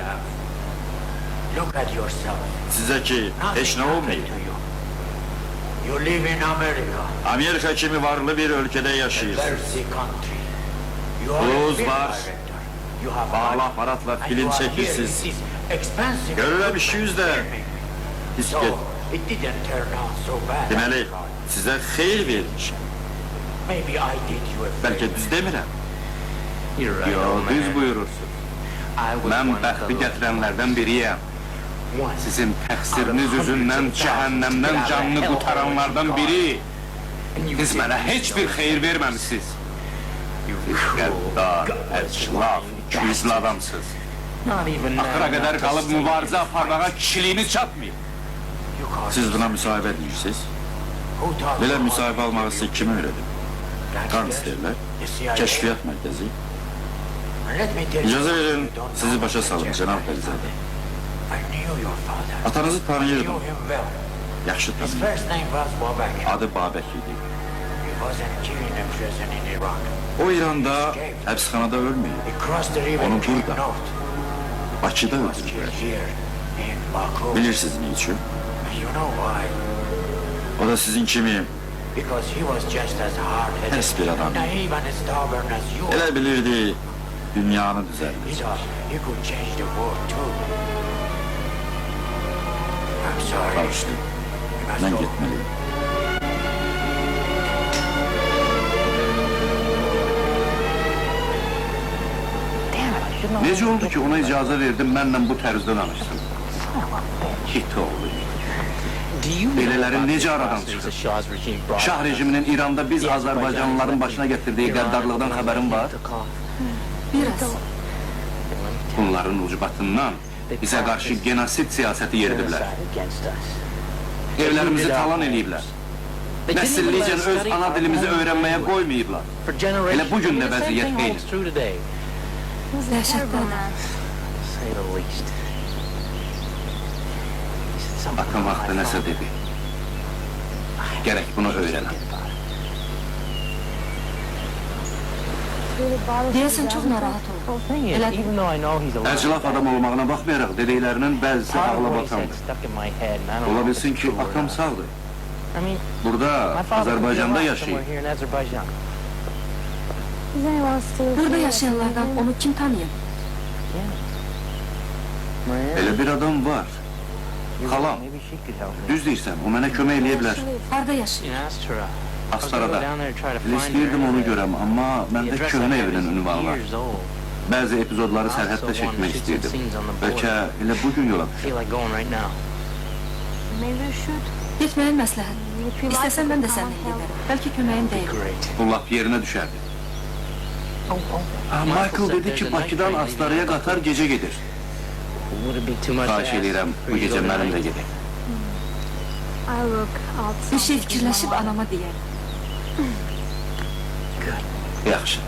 Size ki heç ne olmayıb. Amerika kimi varlı bir ülkede yaşayırsınız. Pulunuz var. Bağlı aparatla film çekirsiniz. Görürəm işiniz də pis get. Deməli, sizə xeyir vermişim. Bəlkə düz demirəm. Yo, düz buyurursun. Mən bəxti gətirənlərdən biriyəm. Sizin təqsiriniz yüzündən cəhənnəmdən canını qutaranlardan biri. Siz mənə heç bir xeyir verməmişsiniz. Qəddar, əclaf, ikiyüzlü adamsınız. Axıra qədər qalıb mübarizə aparmağa kişiliyiniz çatmayıb. Siz buna müsahibə deyirsiniz. Belə müsahibə almağı sizə kim öyrədib? Gangsterlər, kəşfiyyat mərkəzi. İcazə verin, sizi başa salın, cənab Bəlzədə. Atanızı tanıyırdım. Yaxşı tanıyırdım. Adı Babək idi. O İranda həbsxanada ölməyib. Onu burada, Bakıda öldürürlər. Bilirsiniz ne için? O da sizin kimi ters bir adam. Elə bilirdi dünyanı düzəldir. Bağışlayın, ben gitmeliyim. Necə oldu ki, ona icazə verdim, mənlə bu tərzdə danışsın? İt oğlu. Belələrin necə aradan çıxır? Şah rejiminin İranda biz Azərbaycanlıların başına getirdiği qəddarlıqdan xəbərin var? Biraz. Bunların ucbatından bizə qarşı genosid siyasəti yeridiblər. Evlərimizi talan eləyiblər. Nəsillicən öz ana dilimizi öyrənməyə qoymayıblar. Elə bugün də vəziyyət deyil. Dəhşətlidir. Atam vaxtı nəsə dedi. Gərək bunu öyrənəm. Deyəsən çox narahat oldu. Elədir. Əclaf adam olmağına baxmayaraq dediklərinin bəzisi ağla batandır. Ola bilsin ki, atam sağdır. Burada, Azərbaycanda yaşayır. Burada yaşayanlardan onu kim tanıyır? Elə bir adam var. Xalam, düz deyirsən, o mənə kömək eləyə bilər. Harada yaşayır? Astarada. Elə istəyirdim onu görəm, amma məndə köhnə evinin ünvanı var. Bəzi epizodları sərhəddə çəkmək istəyirdim. Bəlkə elə bugün yola düşəm. Getməyin məsləhət. İstəsən mən də səninlə gedərəm. Bəlkə köməyim deyil. Bu lap yerinə düşərdi. Michael dedi ki, Bakıdan Astaraya qatar gecə gedir. Xahiş edirəm, bu gecə mənim də gedək. Bir şey fikirləşib anama deyər. Yaxşı.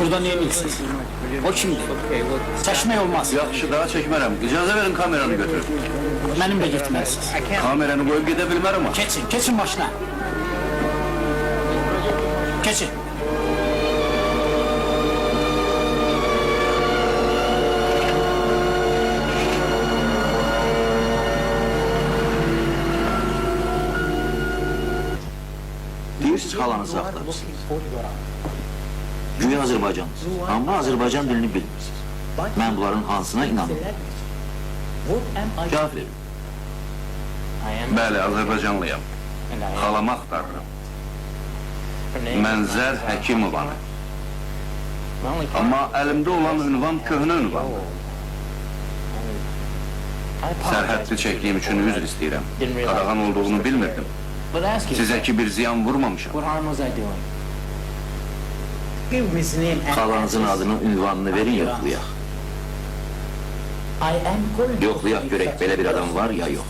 Burada ne bilsin? O kimdir? Çeşme olmaz. Yaxşı, daha çəkmərəm. İcazə verin kameranı götürüb. Benimle gitmezsiniz. Kameranı qoyub gedə bilmərəm ama. Geçin başına. Geçin. Deyirsiniz xalanızı axtarırsınız. Güya Azərbaycansınız, amma Azərbaycan dilini bilmirsiniz. Mən bunların hansına inanmıram? Cavab verin. Bəli, Azərbaycanlıyam. Xalamı axtarıram. Mənzər Həkimovanı. Amma əlimdə olan ünvan köhnə ünvandır. Sərhədli çəkdiyim üçün üzr istəyirəm. Qadağan olduğunu bilmirdim. Sizə ki bir ziyan vurmamışam. Xalanızın adını, ünvanını verin, yoxlayaq. Yoxlayaq görək, belə bir adam var ya yox.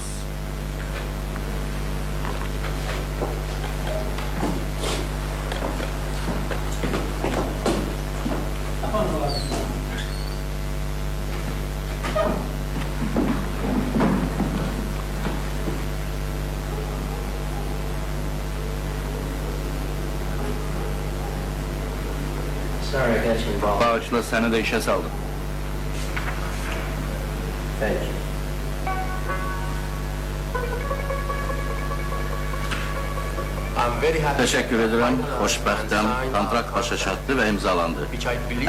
Sorry, I got you involved. Bağışla, səni də işə saldım. Thank you. Təşəkkür edirəm, xoşbəxtəm. Kontrakt başa çatdı və imzalandı.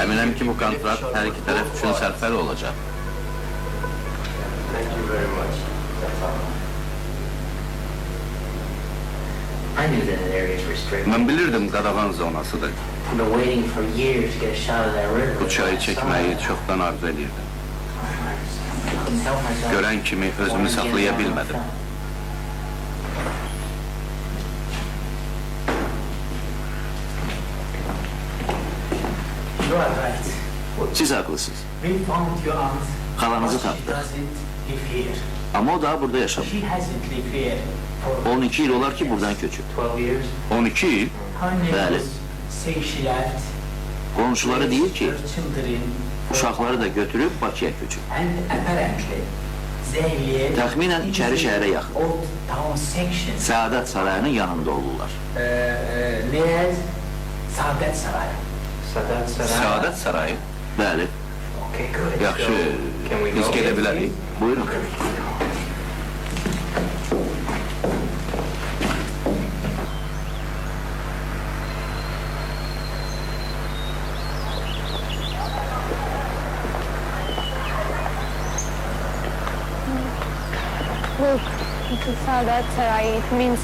Əminəm ki, bu kontrakt hər iki tərəf üçün sərfəli olacaq. Thank you very much. That's all. I knew that area is restricted. Mən bilirdim qadağan zonasıdır. I've been waiting for years to get a shot of that river. Bu çayı çəkməyi çoxdan arzu edirdim. Görən kimi özümü saxlaya bilmədim. You are right. Siz haqlısınız. We found your aunt. Xalanızı tapdıq. Doesn't live here. Amma o daha burada yaşamır. She hasn't lived here for 12 il olar ki buradan köçüb. 12 years. 12 il? her Bəli. neighbors say she left. Qonşuları deyir ki, Her children uşaqları da götürüb Bakıya köçüb. and apparently they live Təxminən içəri şəhərə yaxın. old town section. Səadət sarayının yanında olurlar. Near Saadet Sarayı. Sadat Saray. Səadət Sarayı. Bəli, Okay, good. Yaxşı, Can we biz go? gedə bilərik. buyurun. Look, this is Saadet Saray. It means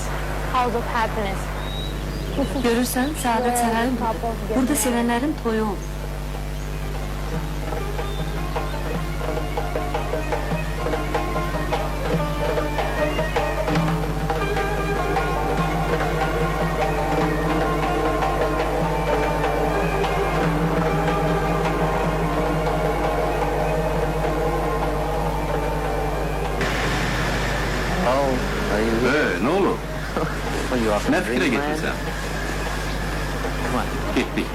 house of happiness. Görürsən, Səadət Sarayı budur. Burada sevənlərin toyu olur. Ne olur? Ne fikre gittin sen? Gittik.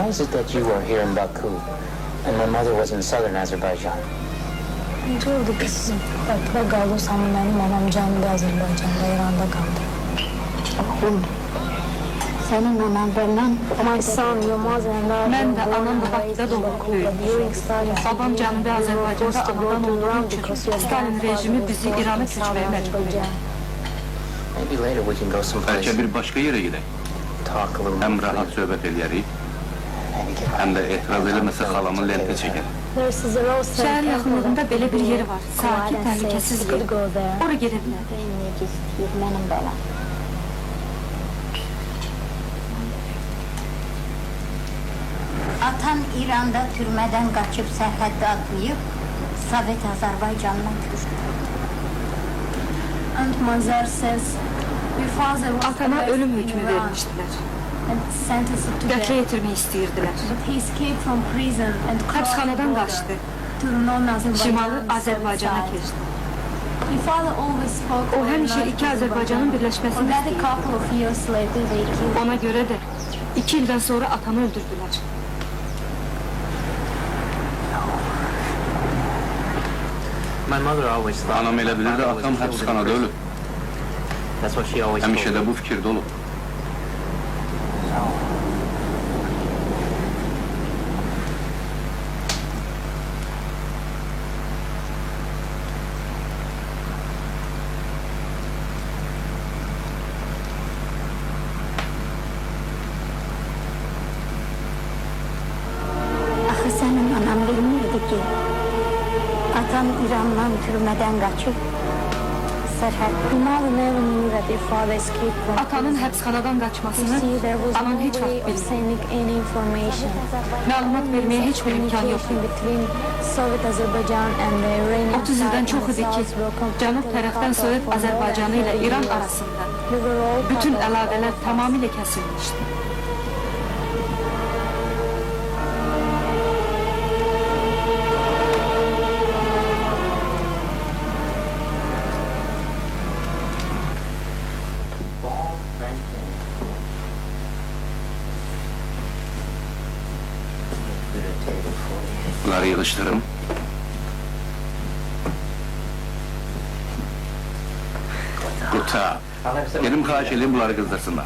How is it that you were here in Baku and my mother was in southern Azerbaijan? Diyordu ki siz Bakı'da kalırsan benim anam canlı Azerbaycan'da, İran'da kaldı. Oğlum, senin anan benden... My son, your mother and I Mən were də born anam da and Bakıda raised in doğulub Baku, böyüdük. but during Stalin's Babam regime, Cənubi we were Azərbaycanda forced to go anadan to olduğu Iran üçün because your Stalin grandfather rejimi was bizi born İrana in köçməyə South məcbur etdi. Azerbaijan. Maybe later we can go someplace, Bəlkə bir başqa yerə gedək. talk a little Həm more rahat freely. söhbət eləyərik, Maybe get həm də etiraz eləməsə xalamın lentə çəkər. There's a road Şəhər yaxınlığında belə bir yer var. Sakit, təhlükəsiz You yer. could go there. Ora gedə bilərik. Necə istəyir mənim bəlam. Atan İran'da türmeden kaçıp sərhəddə atlayıb Sovet Azərbaycanına köçdü. And Mazar says, your father was Atama arrested ölüm in hökmü Iran vermişdilər. and sentenced to Qətlə death. yetirmək istəyirdilər. But he escaped from prison and crossed the Həbsxanadan border qaçdı. to the non-Azerbaijan Şimalı Soviet Azərbaycana side. keçdi. Your father always spoke O of həmişə united iki Azərbaycanın birləşməsini And then a istəyirdi. couple of years later they killed Ona görə də 2 ildən sonra atamı öldürdülər. My mother always thought Anam elə my bilirdi, father was atam killed in həbsxanada prison. ölüb. That's what she always told Həmişə də me. bu fikirdə olub. Axı sənin anan bilmirdi ki, atan İran'dan türmeden kaçıp sərhəd. Your mother never knew that your father escaped from Atanın prison. həbsxanadan You qaçmasını see, there was anan no heç way vaxt of bilmədi. sending any information. Məlumat verməyə heç bir imkan yox Communication idi. between Soviet Azerbaijan and the Iranian 30 ildən side çox and the idi ki, South were completely Cənub tərəfdən cut Sovet off for more Azərbaycanı than ilə 30 İran years. arasında We were all cut bütün off. əlaqələr tamamilə kəsilmişdi. Bunları yığışdırım. Quta. Gelim xahiş edeyim bunları qızdırsınlar.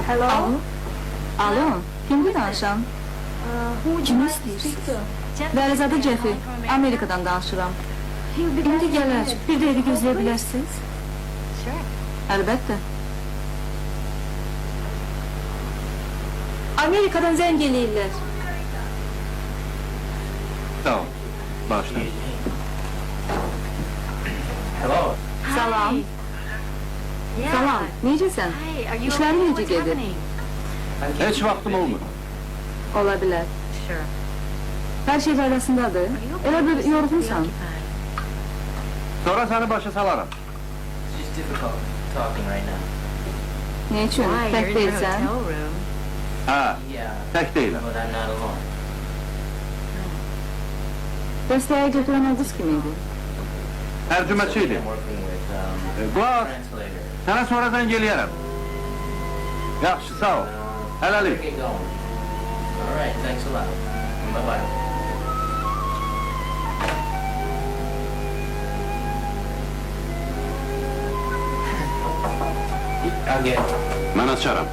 Alo? Alo, kimdir danışan? Kimi istəyirsiniz? Bəlizadə Cəfi, Amerikadan danışıram. İndi gələr, bir dəqiqə gözləyə bilərsiniz? Əlbəttə. Amerikadan zəng eləyirlər. Sağ ol. Başla. Salam. Salam, necəsən? İşlərin necə gedir? Heç vaxtım olmur. Ola bilər. Hər şey qaydasındadır. Elə bir yorğunsan. Sonra səni başa salaram. She's difficult talking right now. Ne üçün? Tək deyilsən? Hə, Yeah, tək deyiləm. but I'm not alone. Dəstəyə götürən o qız kim idi? Tərcüməçi idi. I'm working with Qulaq, translator. sənə sonra zəng eləyərəm. Yaxşı, sağ ol. Hələlik. Get going. All right, thanks a lot. Bye-bye. I'll get Mən açaram.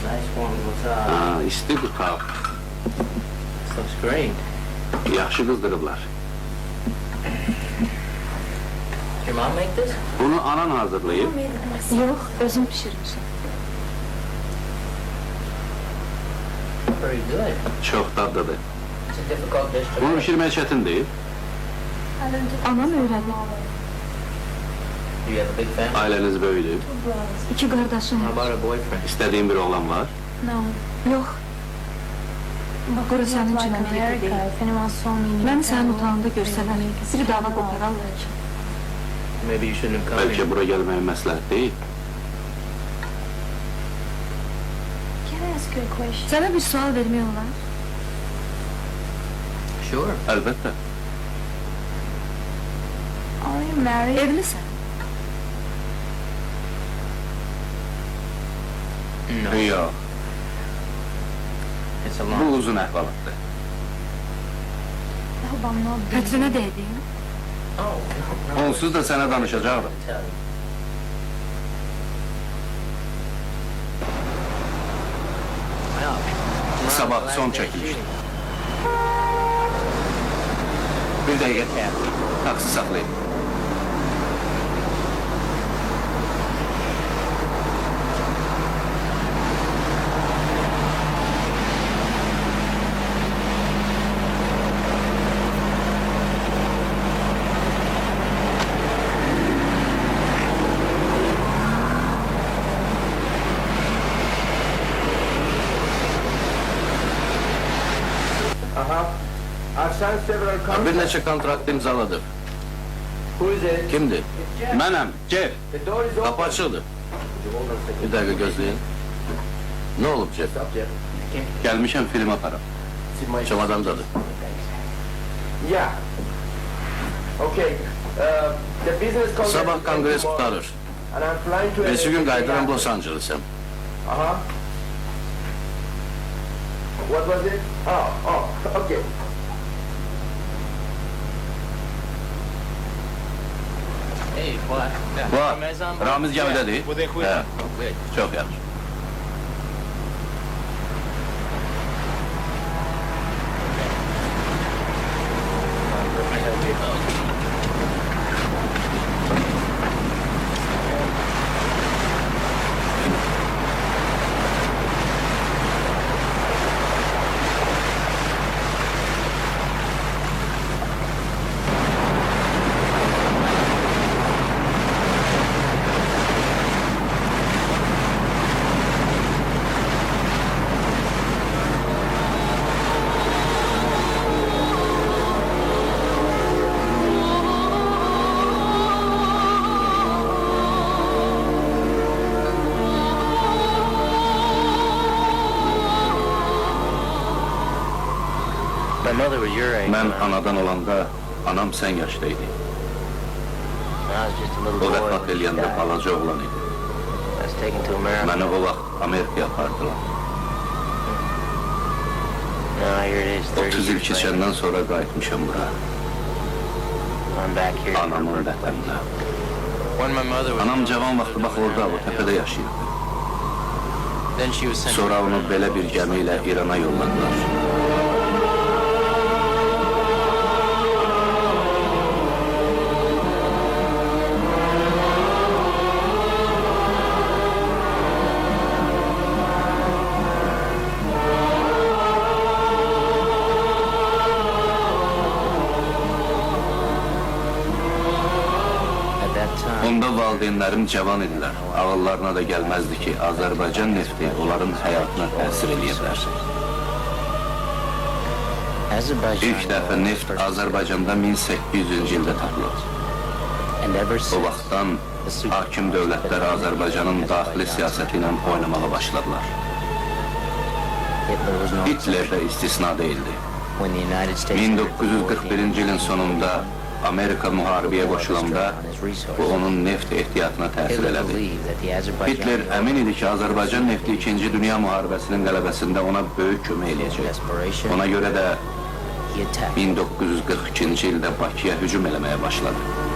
nice one. What's up? Ha, isti qutaq. This looks great. Yaxşı qızdırıblar. Did your mom make this? Bunu anan hazırlayıb. Yox, özüm pişirmişəm. very good. Çox dadlıdır. It's a difficult dish to Bunu make. pişirmək çətin deyil. Anam öyrədi. Do you have a big family? Ailəniz böyüdür. İki qardaşım How var. about a boyfriend? İstədiyin bir oğlan var. No. Yox. Quru sənin üçün Like Amerika America, deyil. if anyone saw me in Məni UK, sənin otağında görsələr, bir dava qopararlar. Maybe you shouldn't have come Bəlkə here. bura gəlməyin məsləhət deyil. Can I ask you a question? Sənə bir sual vermək olar. Sure. Əlbəttə. Are you married? Evlisən. No. Yox, It's a bu long... uzun əhvalatdır. I hope I'm not being... Xətrinə dəydin. Oh, no. Onsuz da sənə danışacaqdım. Tell you. Well, Sabah son çəkiliş. Bir dəqiqə. Taksi saxlayın. Bir neçə kontrakt imzaladık. Kimdir? Mənəm, Jeff. Kapı açıldı. Bir dəqiqə gözləyin. Ne olub Jeff? Gəlmişəm film aparam. Çamadandadır. Sabah kongres qutarır. Birisi gün qayıdıram Los Angeles'e. Hey, what? Var, Ramazan var. Ramiz gəmidədir. Bu da Hə, Good. çox yaxşı. My mother was your age. Mən when I anadan olanda, anam sən yaşda idi. was just a little O boy. vəfat when she eləyəndə died. balaca oğlan idi. I was taken to America. Məni o vaxt Amerikaya apardılar. Now here it is, 30 30 il years later. keçəndən sonra qayıtmışam bura. I'm back here. Anamın vətənində. When my mother was Anam young, cavan vaxtı bax orada, o təpədə yaşayırdı. then she was sent Sonra to onu Iran. belə bir gəmi ilə İrana yolladılar. At that time, Onda valideynlərim cavan idilər. Ağıllarına da gəlməzdi ki, Azərbaycan nefti onların həyatına təsir eləyə bilər. Azerbaijan İlk dəfə neft Azərbaycanda 1800-cü ildə tapılır. and ever O since vaxtdan hakim dövlətlər Azərbaycanın daxili siyasəti ilə oynamağa başladılar. Hitler was no Hitler də istisna deyildi. when the United States 1941-ci ilin sonunda Amerika müharibəyə qoşulanda bu onun neft ehtiyatına təsir Hitler elədi. believed that the Azerbaijan Hitler əmin idi ki, Azərbaycan nefti 2-ci Dünya müharibəsinin qələbəsində ona böyük kömək eləyəcək. desperation Ona görə də he attacked. 1942-ci ildə Bakıya hücum eləməyə başladı.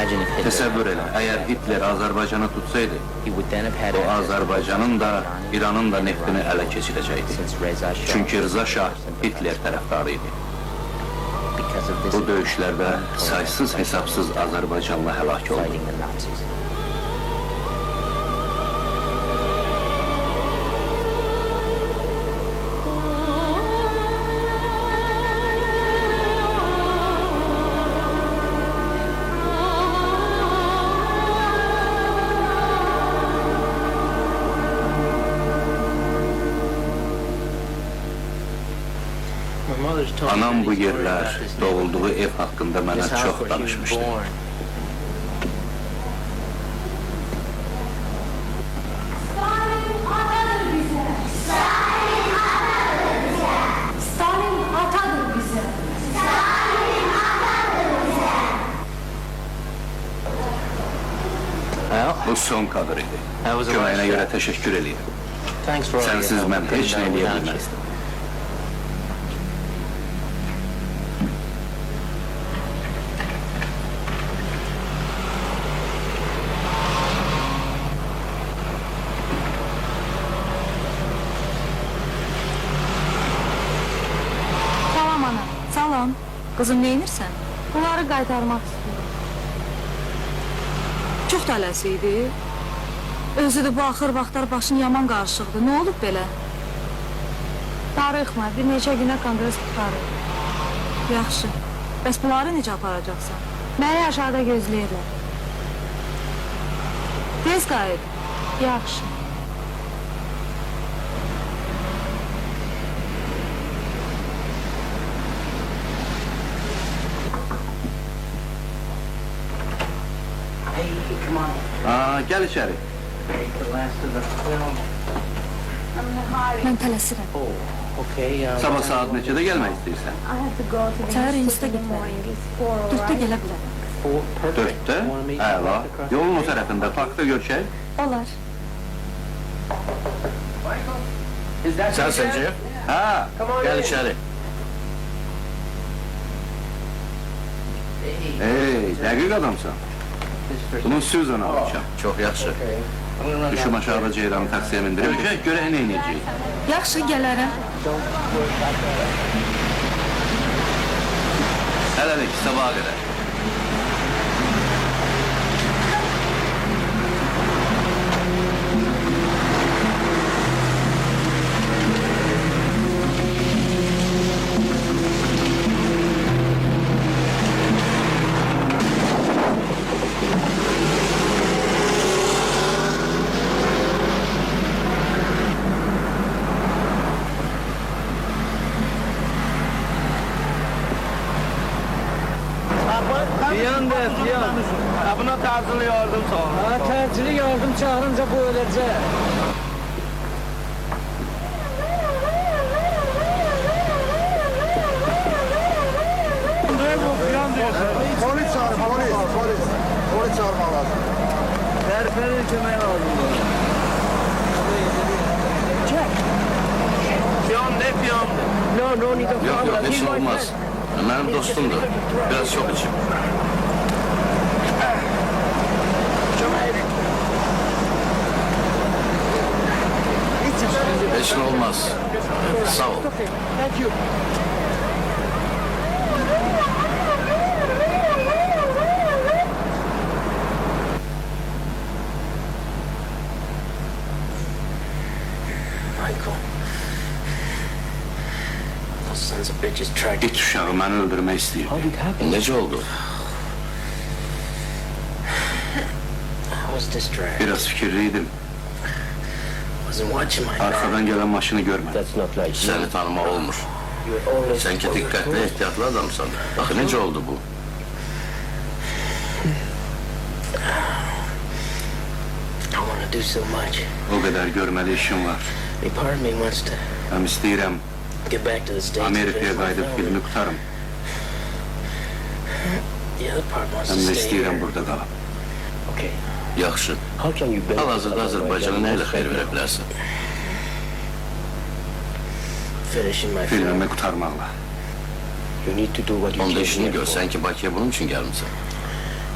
Imagine if Hitler, Təsəvvür elə, əgər Hitler Azərbaycanı tutsaydı, he would then have had o access to Azərbaycanın da, İranın da neftini ələ keçirəcəkdi. since Reza Shah, Çünki Rza Şah Hitler tərəfdarı idi. because of this Bu döyüşlərdə saysız hesabsız Azərbaycanlı həlak oldu. fighting the Nazis. Anam bu yerlər, doğulduğu ev haqqında mənə çox danışmışdı. Stalin atadır bize. Bu son kadr idi. Köməyinə görə təşəkkür edirəm. Thanks for all your Sənsiz help. mən heç nə Couldn't eləyə do without you. bilməzdim. Salam ana, salam. Qızım, neynirsən? Bunları qaytarmaq istiyorum. Çox tələsi idi. Özü də bu axır vaxtlar başın yaman qarışıqdı. Nə olub belə? Darıxma, bir neçə günə kongres tutarıq. Yaxşı. Bəs bunları necə aparacaqsan? Məni aşağıda gözləyirlər. Tez qayıt. Yaxşı. Gəl içəri. Mən tələsirəm. Sabah saat neçədə gəlmək istəyirsən? I have to go to the Səhər instituta in the getməliyim. morning. It's 4, all 4-də right? gələ bilərəm. 4-də? Əla. Yolun o tərəfində, parkda görüşək. Olar. Sensin Jeff? Hə, Gel içeri. dəqiq adamsan. Bunu Susan alacağım. Çok yaxşı. Düşüm aşağıda Ceyranı taksiyə mindirib. Görək nə inəcəyik. Yaxşı, gələrəm. Hələlik, sabaha qədər. Buna tarzılı yardım sağ ol. Təcili yardım çağırınca bu öləcək. Polis çağır, polis çağırmak lazım. Tərifənin kömək lazımdır. Piyon ne piyon? No need of Yok yok, hiç olmaz. Benim dostumdur. Biraz çok içim. Hiç olmaz. Sağ ol. Thank you. İt uşağı məni öldürmək istəyirdi. Nece oldu? Biraz fikirliydim. Arkadan gelen maşını görmedim. Seni tanıma olmur. Sen ki dikkatli, ehtiyatlı adamsan. Bak nece oldu bu? O kadar görmeli işim var. Hem istəyirəm Amerika'ya qayıdıb filmi qutarım. Hem de istəyirəm burada qalım. Yaxşı. Hal-hazırda Azərbaycana nə ilə xeyir verə bilərsən? Filmimi qutarmaqla. Onda işini görsən ki, Bakıya bunun için gelmişsin.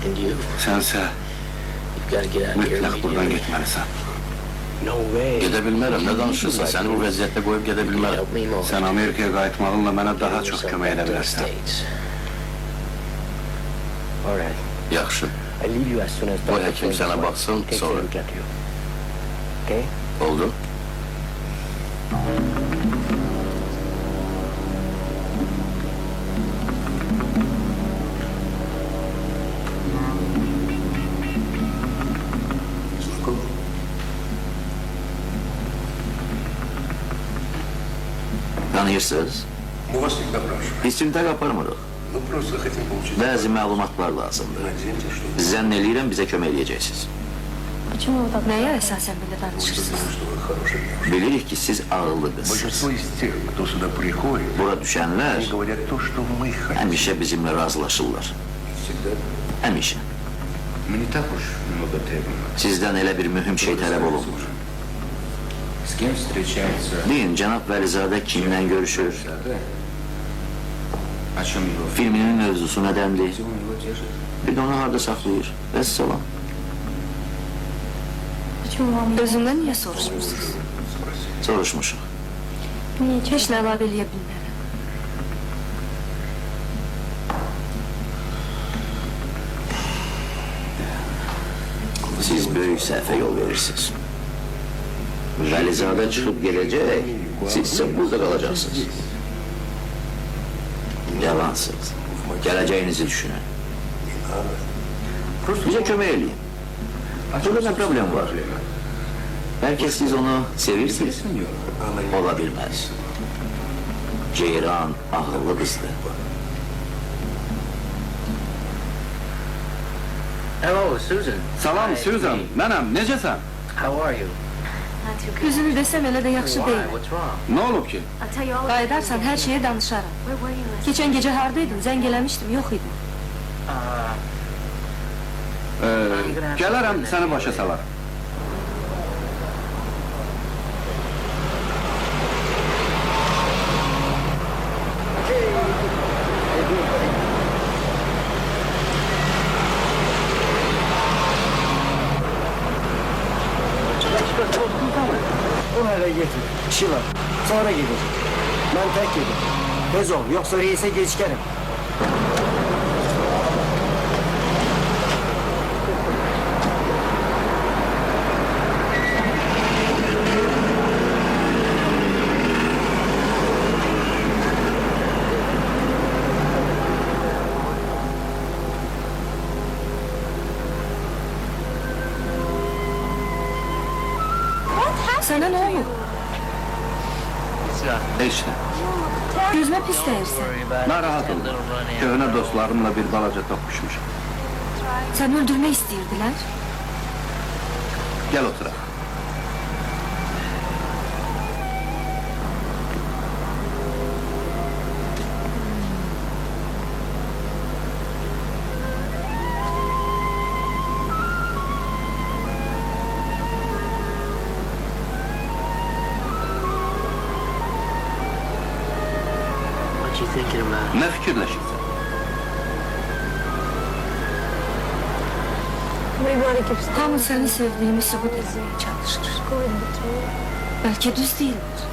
And you, Sənsə you've got to get out of here mütləq buradan immediately. getməlisən. No way. Gedə bilmərəm, nə danışırsan? Səni bu vəziyyətdə qoyub gedə bilmərəm. Help me more. Sən Amerikaya qayıtmağınla mənə daha çox kömək edə bilərsən. All right. Yaxşı. I leave you as soon as Bu Dr. həkim Flynn sənə is baxsın, takes a sonra. look at you. Okay? Oldu. Tanıyırsınız? İstimtaq aparmırıq. Bəzi məlumatlar lazımdır. Zənn eləyirəm bizə kömək edəcəksiniz. Почему вы так? Nəyə əsasən belə danışırsınız? Bilirik ki, siz ağıllı qızsınız. Bura düşənlər həmişə bizimlə razılaşırlar. Həmişə. Sizdən elə bir mühüm şey tələb olunmur. Deyin, cənab Vəlizadə kimlə görüşür? Filminin mövzusu nədəndir? Bir də onu harada saxlayır? Vəssalam. Почему вам не... Özümdən niyə soruşmursunuz? Soruşmuşuq. Мне Heç nə əlavə eləyə bilmərəm. Siz böyük səhvə yol verirsiniz. Vəlizadə çıxıb gedəcək, siz isə burada qalacaqsınız. Yalansınız. Gələcəyinizi düşünün. Bizə kömək eləyin. Burada nə problem var? Bəlkə siz onu sevirsiniz? Ola bilməz. Ceyran ağıllı qızdır. Hello, Susan. Salam, Susan. Mənəm, necəsən? How are you? Düzünü desəm elə də yaxşı Why? deyil. What's wrong? Nə olub ki? Qayıdarsan hər şeyi danışaram. Keçən gecə hardaydın? Zəng eləmişdim, yox idin. Gələrəm, səni başa salarım. Onu eve getir. İşi var. Sonra gelir. Ben tek yedim. Tez ol. Yoksa reise gecikerim. Sənə nə olub? Heç nə. Gözünə pis dəyirsən. Narahat olma. Köhnə dostlarımla bir balaca toqquşmuşam. Səni öldürmək istəyirdilər. Gəl oturaq. What you thinking about? Nə fikirləşirsən? Everybody keeps Hamı səni sevdiyimi sübut etməyə çalışır. could be true. Bəlkə düz deyildir.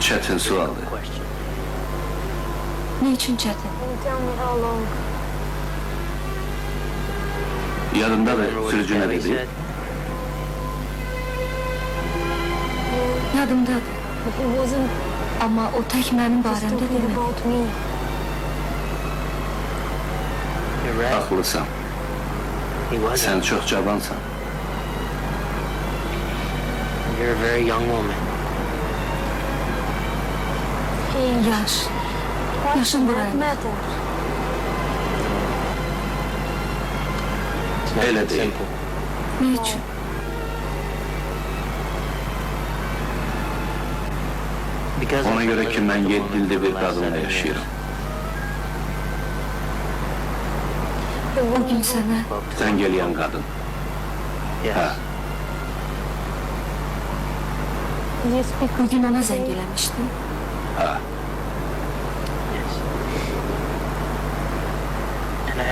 Çətin sualdır. Question. Ne üçün çətin? Can you tell me how long? Yadındadır Remember what sürücü nə Kelly dedi? said? Yadımdadır. But he wasn't Amma o tək mənim just barəmdə talking demədi. about me. You're right. Haqlısan. He wasn't. Sən çox cavansan. You're a very young woman. Hey, Yaş. what Yaşın does buraya. that matter? It's not Elə that deyil. simple. Ne üçün? Because Ona I'm görə living ki, mən with a 7 woman ildir for bir the last qadınla 7 yaşayıram. The O woman gün who sənə Zəng eləyən qadın. Yes. Hə. you speak bugün ona zəng eləmişdim. Hə. Yes.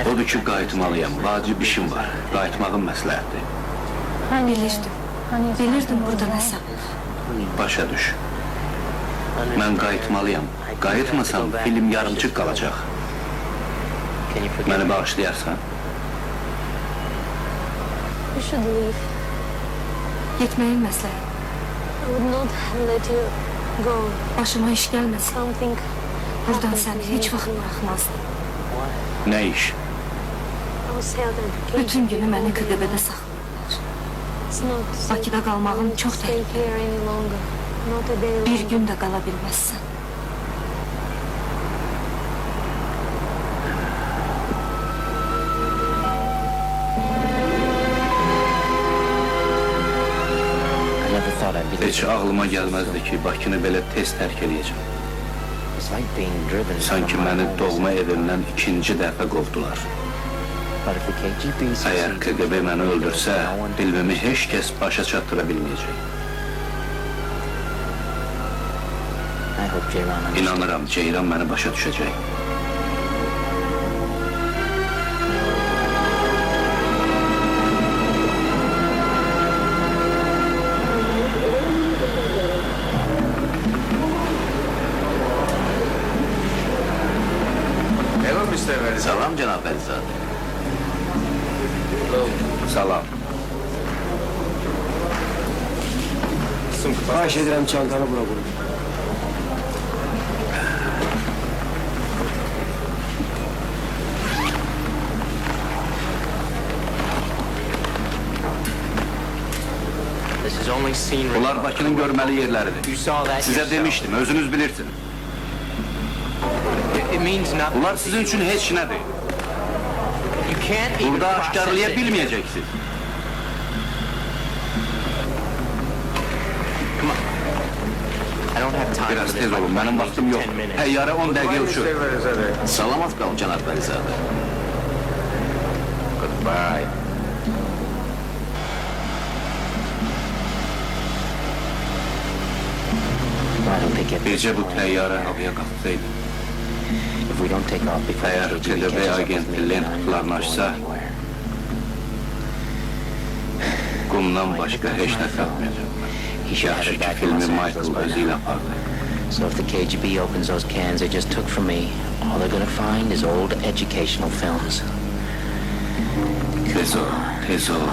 Odur ki, qayıtmalıyam. Vacib işim var. Qayıtmağım məsləhətdir. Bilirdim. Bilirdim burada nəsə. Başa düş. Mən qayıtmalıyam. Qayıtmasam, film yarımçıq qalacaq. Məni bağışlayarsan? You should leave. Getməyin məsləhət. I would not let you go. Başıma iş gəlməsin. Something Buradan happened səni to heç me. vaxt buraxmazdım. Nə iş? I was held at the Bütün günü məni KGB. KGB-də saxladılar. It's not safe. Bakıda qalmağım çox Stay təhlükəli. here any longer. Not a day Bir longer. gün də qala bilməzsən. I never thought I'd be Heç ağlıma gəlməzdi ki, Bakını belə tez tərk edəcəm. It's like being driven Sanki from my məni home. doğma evimdən ikinci dəfə qovdular. But if the KGB Əgər succeeds, KGB məni öldürsə, no one- filmimi heç kəs başa çatdıra bilməyəcək. I hope Ceylan understands. İnanıram, Ceyran məni başa düşəcək. Hello, Mr. Verizade. Salam cənab Əlizadə. Salam. Xahiş edirəm çantanı bura qoyun. This is only scenery. Bunlar Bakının görməli yerləridir. You saw that Sizə yourself. demişdim, özünüz bilirsiniz. It means nothing. Bunlar sizin üçün heç nədir. You can't even Burada process aşkarlaya it. bilməyəcəksiniz. I don't have time Biraz for this. tez olun, mənim vaxtım yox. 10 minutes. Təyyarə 10 dəqiqə uçur. Mr. Verizade. Salamat qal cənab Əlizadə. Goodbye. Why don't they get this Bircə bu plane? təyyarə havaya qalxsaydı. If we don't take off before Əgər the KGB KGB catches up with agenti me, lent then I'm kutularını not açsa, going anywhere. qumdan başqa heç nə tapmayacaq. He should Yaxşı have it ki, back in filmi Los Michael Angeles by özü ilə now. apardı. So if the KGB opens those cans they just took from me, all they're gonna find is old educational films. Tez ol, tez ol.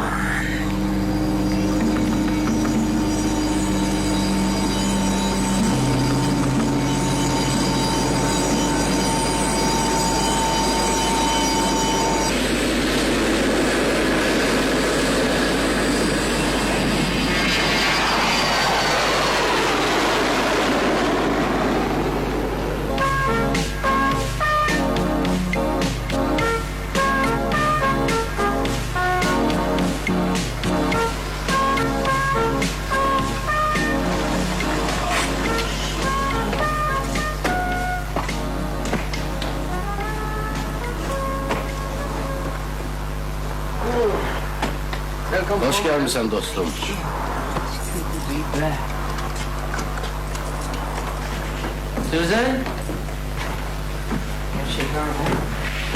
Hoş gelmişsin dostum. Susan?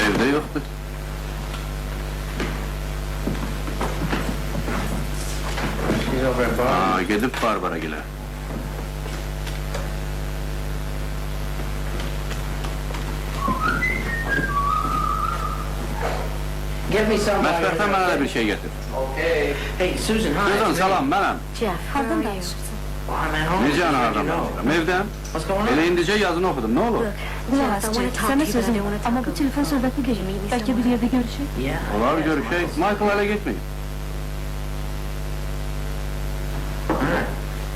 Evdə yoxdur. She's over at bar. Gedib Barbara gilə. Give me some. Mətbəxdən mənə də bir şey getir. Okay. Hey, Susan, hi. Susan, salam, mənəm. Jeff, Hardan danışırsan? Well, I'm at home. Necə How'd you analardan know? danışıram? Evdən. What's going on? Elə indicə yazını oxudum, nə olur? Qulaq as, Jack. Sənə sözüm var. Amma bu telefon söhbəti deyil. Bəlkə bir yerdə görüşək. Yeah. Olar görüşək. Michael hələ getməyin.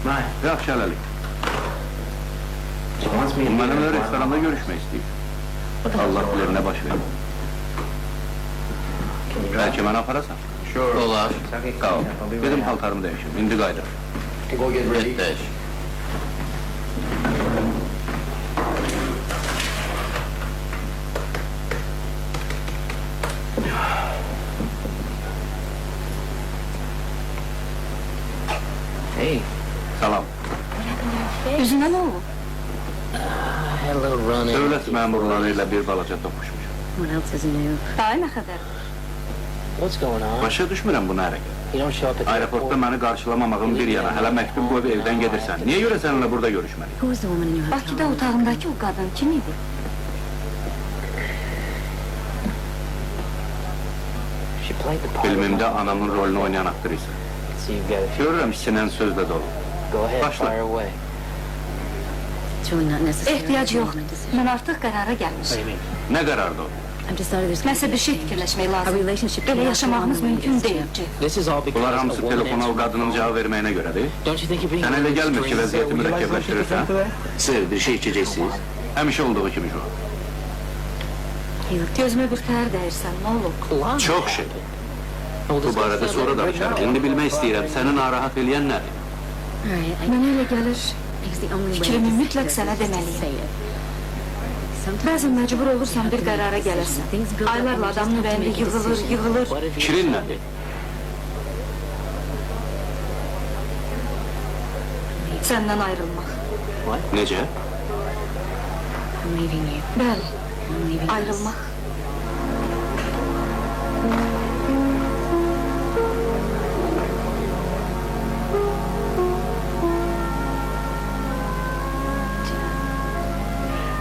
Right. Yaxşı hələlik. She wants me to O be mənimlə there. restoranda görüşmək istəyir. Allah bilir nə baş verir. Bəlkə məni aparasan. Sure. Olar. Sağ ol. Gedim paltarımı dəyişim. İndi qayıdır. Go get ready. Get değiş. Hey, Salam. Üzünə nə olub? I had a little run in. Dövlət məmurları ilə bir balaca toxuşmuşam. What else is new? Daha nə qədər? What's going on? Başa düşmürəm bu nə hərəkət. You don't show up at the Aeroportda məni qarşılamamağın bir yana, hələ məktub qoyub evdən gedirsən. Niyə görə səninlə burada görüşməliyik? Who was the woman in your hotel? Bakıda otağındakı o qadın kim idi? She played the part. Filmimdə anamın rolunu oynayan aktrisa. So you've got a few. Görürəm sinən sözlə dolu. Go ahead, Başla. fire away. It's really not necessary. Ehtiyac I made yoxdur. my decision. Mən artıq qərara What do gəlmişəm. you mean? Nə qarardı o? I've decided there's Nəsə bir şey fikirləşmək Our lazım. relationship Belə cannot yaşamağımız go on the way mümkün it is, deyil, Jeff. Jeff. This is all because Bunlar a hamısı woman telefona o answered qadının the cavab phone. verməyinə görədir. Don't you think you're being Sənə a elə little gəlmir ki, extreme? vəziyyəti mürəkkəbləşdirirsən? Sir, bir şey içeceksiniz. Həmişə olduğu kimi şu. He looked Gözümə bir təhər dəyirsən, nə olur? Lie. Çox şey. Oh, Bu this barədə guy's sonra not right danışarıq. now. İndi bilmək istəyirəm, səni narahat eləyən nədir? all right. Mənə elə gəlir, It's the only way Fikrimi to mütləq say sənə this is to deməliyim. say it. Sometimes bəzən məcbur olursan bir qərara gələrsən. Aylarla adamın ürəyində yığılır, yığılır. What if you Fikrin nədir? Səndən ayrılmaq. Necə? I'm leaving you. Bəli, I'm leaving us. ayrılmaq.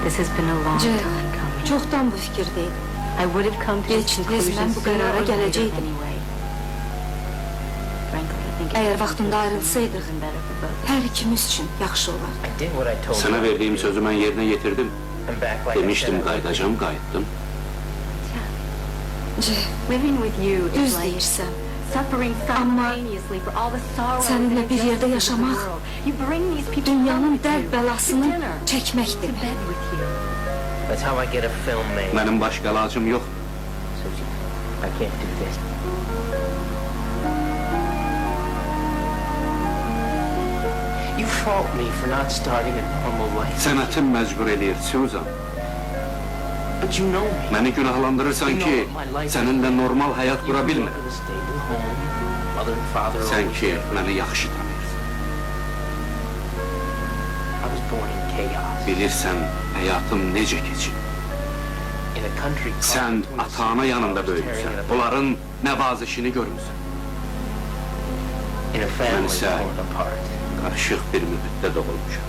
This has been a long Jeff, time coming. çoxdan bu fikirdeydim. I would have come to this Gec-tez conclusion mən bu sooner qərara or later gələcəkdim. anyway. Frankly, I think Əgər it's vaxtında ayrılsaydıq, better for both. hər ikimiz üçün yaxşı olardı. I did what I told Sənə you. verdiyim sözü mən yerinə yetirdim. I'm back like I Demişdim said I would. qayıdacağım, qayıtdım. Jeff, Living with you is düz like deyirsən. suffering simultaneously for all the sorrow Səninlə and bir yerdə injustices of the yaşamaq, world. You bring these people Dünyanın home with dərd you, bəlasını to dinner, çəkməkdir. to bed with you. That's how I get a film made. Mənim başqa əlacım yox. Susie, I can't do this. You fault me for not starting a normal life. Sənətim məcbur eləyir, Susan. But you know me. Məni günahlandırırsan ki, səninlə normal həyat qura You grew bilmir. up in a stable home. Mother and father Sən always ki, there. məni yaxşı tanıyırsan. I was born in chaos. Bilirsən, həyatım necə keçir. In a country caught Sən between the ata-ana yanında superpowers tearing böyümüsən. it apart. Onların nəvazişini görmüsən. In a family Mən isə torn apart. qarışıq bir mühitdə doğulmuşam.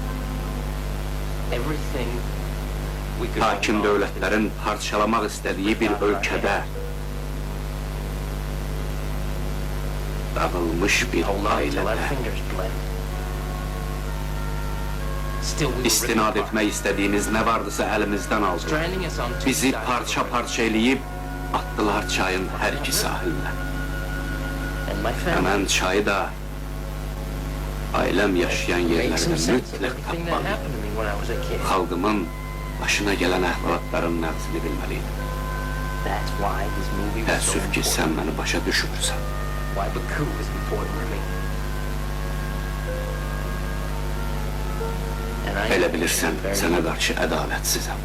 Everything we could Hakim dövlətlərin parçalamaq istədiyi bir ölkədə dağılmış bir hold on till our ailədə fingers bled. Still we were istinad ripped apart. etmək istədiyimiz nə vardısa əlimizdən aldı. Stranding us on two Bizi sides of the parça-parça eləyib atdılar çayın hər iki sahilinə. road. And my Və family mən çayı da ailəm yaşayan made some yerlərdə sense of mütləq everything that tapmalıyım. happened to me when I was a kid. Xalqımın başına gələn əhvalatların nəqsini bilməliyim. That's why this movie was so Təəssüf ki, sən important. məni başa düşmürsən. Why Baku was important to me. And I Elə bilirsən, very sənə qarşı ədalətsizəm.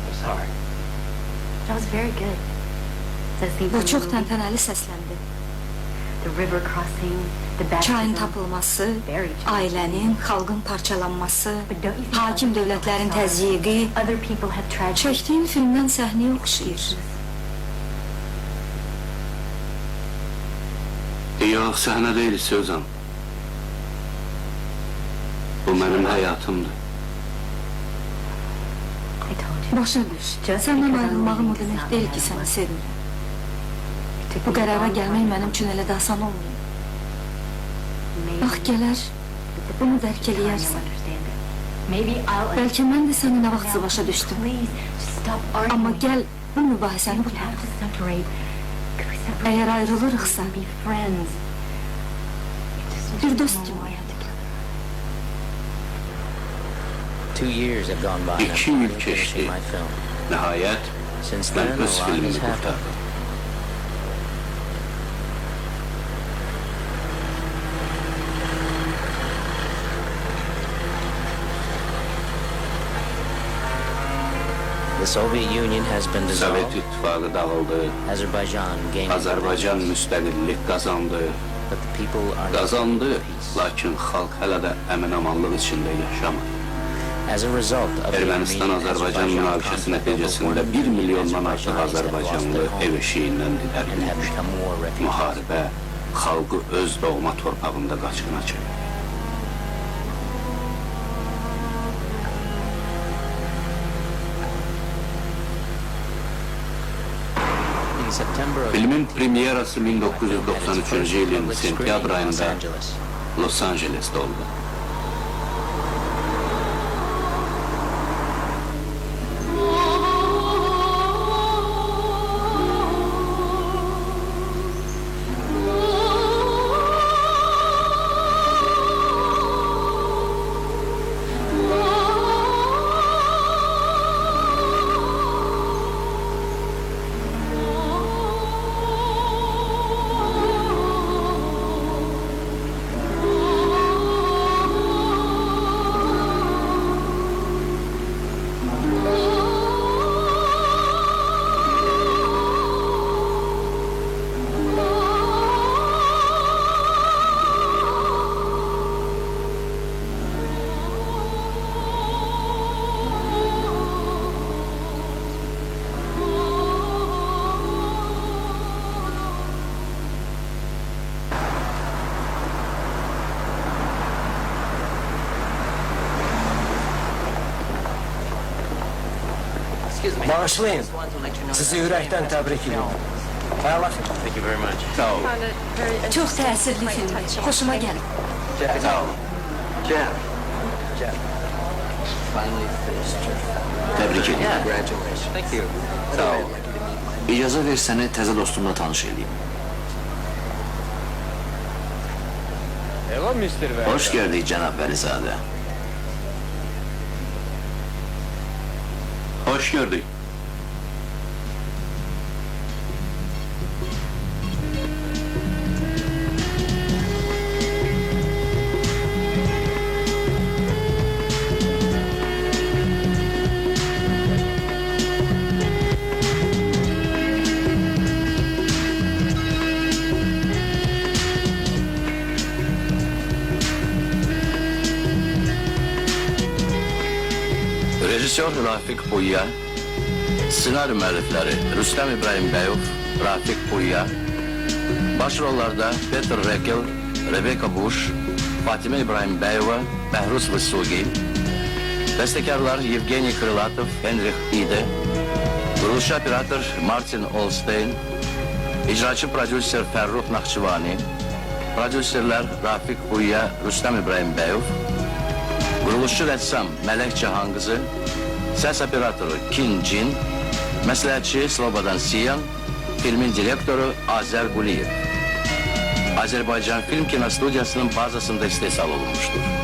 was hard. That was very good. Says the Bu çox təntənəli səsləndi. The river crossing, the Çayın baptism. tapılması, Very challenging. ailənin, xalqın parçalanması, But don't you think hakim other dövlətlərin people have təzyiqi, Other people have tried to çəkdiyin filmdən səhnəyə oxşayır. Yox, səhnə deyil, Sözan. Bu mənim həyatımdır. I told you. Başa düş, səndən ayrılmağım o demək deyil ki, səni sevirəm. Bu qərara gəlmək mənim üçün elə də asan olmayıb. Bax gələr, bunu dərk eləyərsən. Bəlkə mən də səni nə vaxtsa başa düşdüm. Amma gəl, bu mübahisəni qurtarıq. Əgər ayrılırıqsa, bir dost kimi oynayaq. 2 years have gone by and I'm 2 finally yıl keçdi. finishing my film. Nəhayət, Since mən then, a öz lot has filmimi happened. qurtardım. The Soviet Union has been Sovet dissolved. İttifaqı dağıldı, Azerbaijan gained Azərbaycan müstəqillik qazandı. but the people are not Qazandı, at peace. lakin xalq hələ də əmin-amanlıq içində yaşamır. As a result of the Ermənistan-Azərbaycan münaqişəsi nəticəsində 1 milyondan artıq Azərbaycanlı ev eşiyindən didərilmiş. Müharibə xalqı öz doğma torpağında qaçqına çevirdi. Filmin premyerası 1993 yılın sentyabr ayında Los Angeles'te oldu. Bağışlayın. Sizi ürəkdən təbrik edirəm. Əla film. Thank you very much. Sağ ol. Çox təsirli film. Xoşuma gəlib. Sağ ol. Təbrik edirəm. Thank you. Sağ ol. İcazə ver səni təzə dostumla tanış edeyim. Hello, Mr. Vəli. Hoş geldik Cənab Vəlizadə. Hoş gördük. Rejissor Rafik Uyya, senaryo müəllifləri Rüstəm İbrahimbəyov, Rafik Uyya, başrollarda Peter Rekel, Rebecca Bush, Fatimə İbrahimbəyova, Bəhruz Vısugi, bəstəkarlar Yevgeniy Krylatov, Henrich Ide, quruluşu operator Martin Olstein, icraçı prodüser Fərruh Naxçıvani, prodüserlər Rafik Uyya, Rüstəm İbrahimbəyov, quruluşçu rəssam Mələk Cahanqızı, səs operatoru Kin Cin, məsləhətçi Slobodan Siyan, filmin direktoru Azər Quliyev. Azərbaycan Film Kinostudiyasının bazasında istehsal olunmuştur.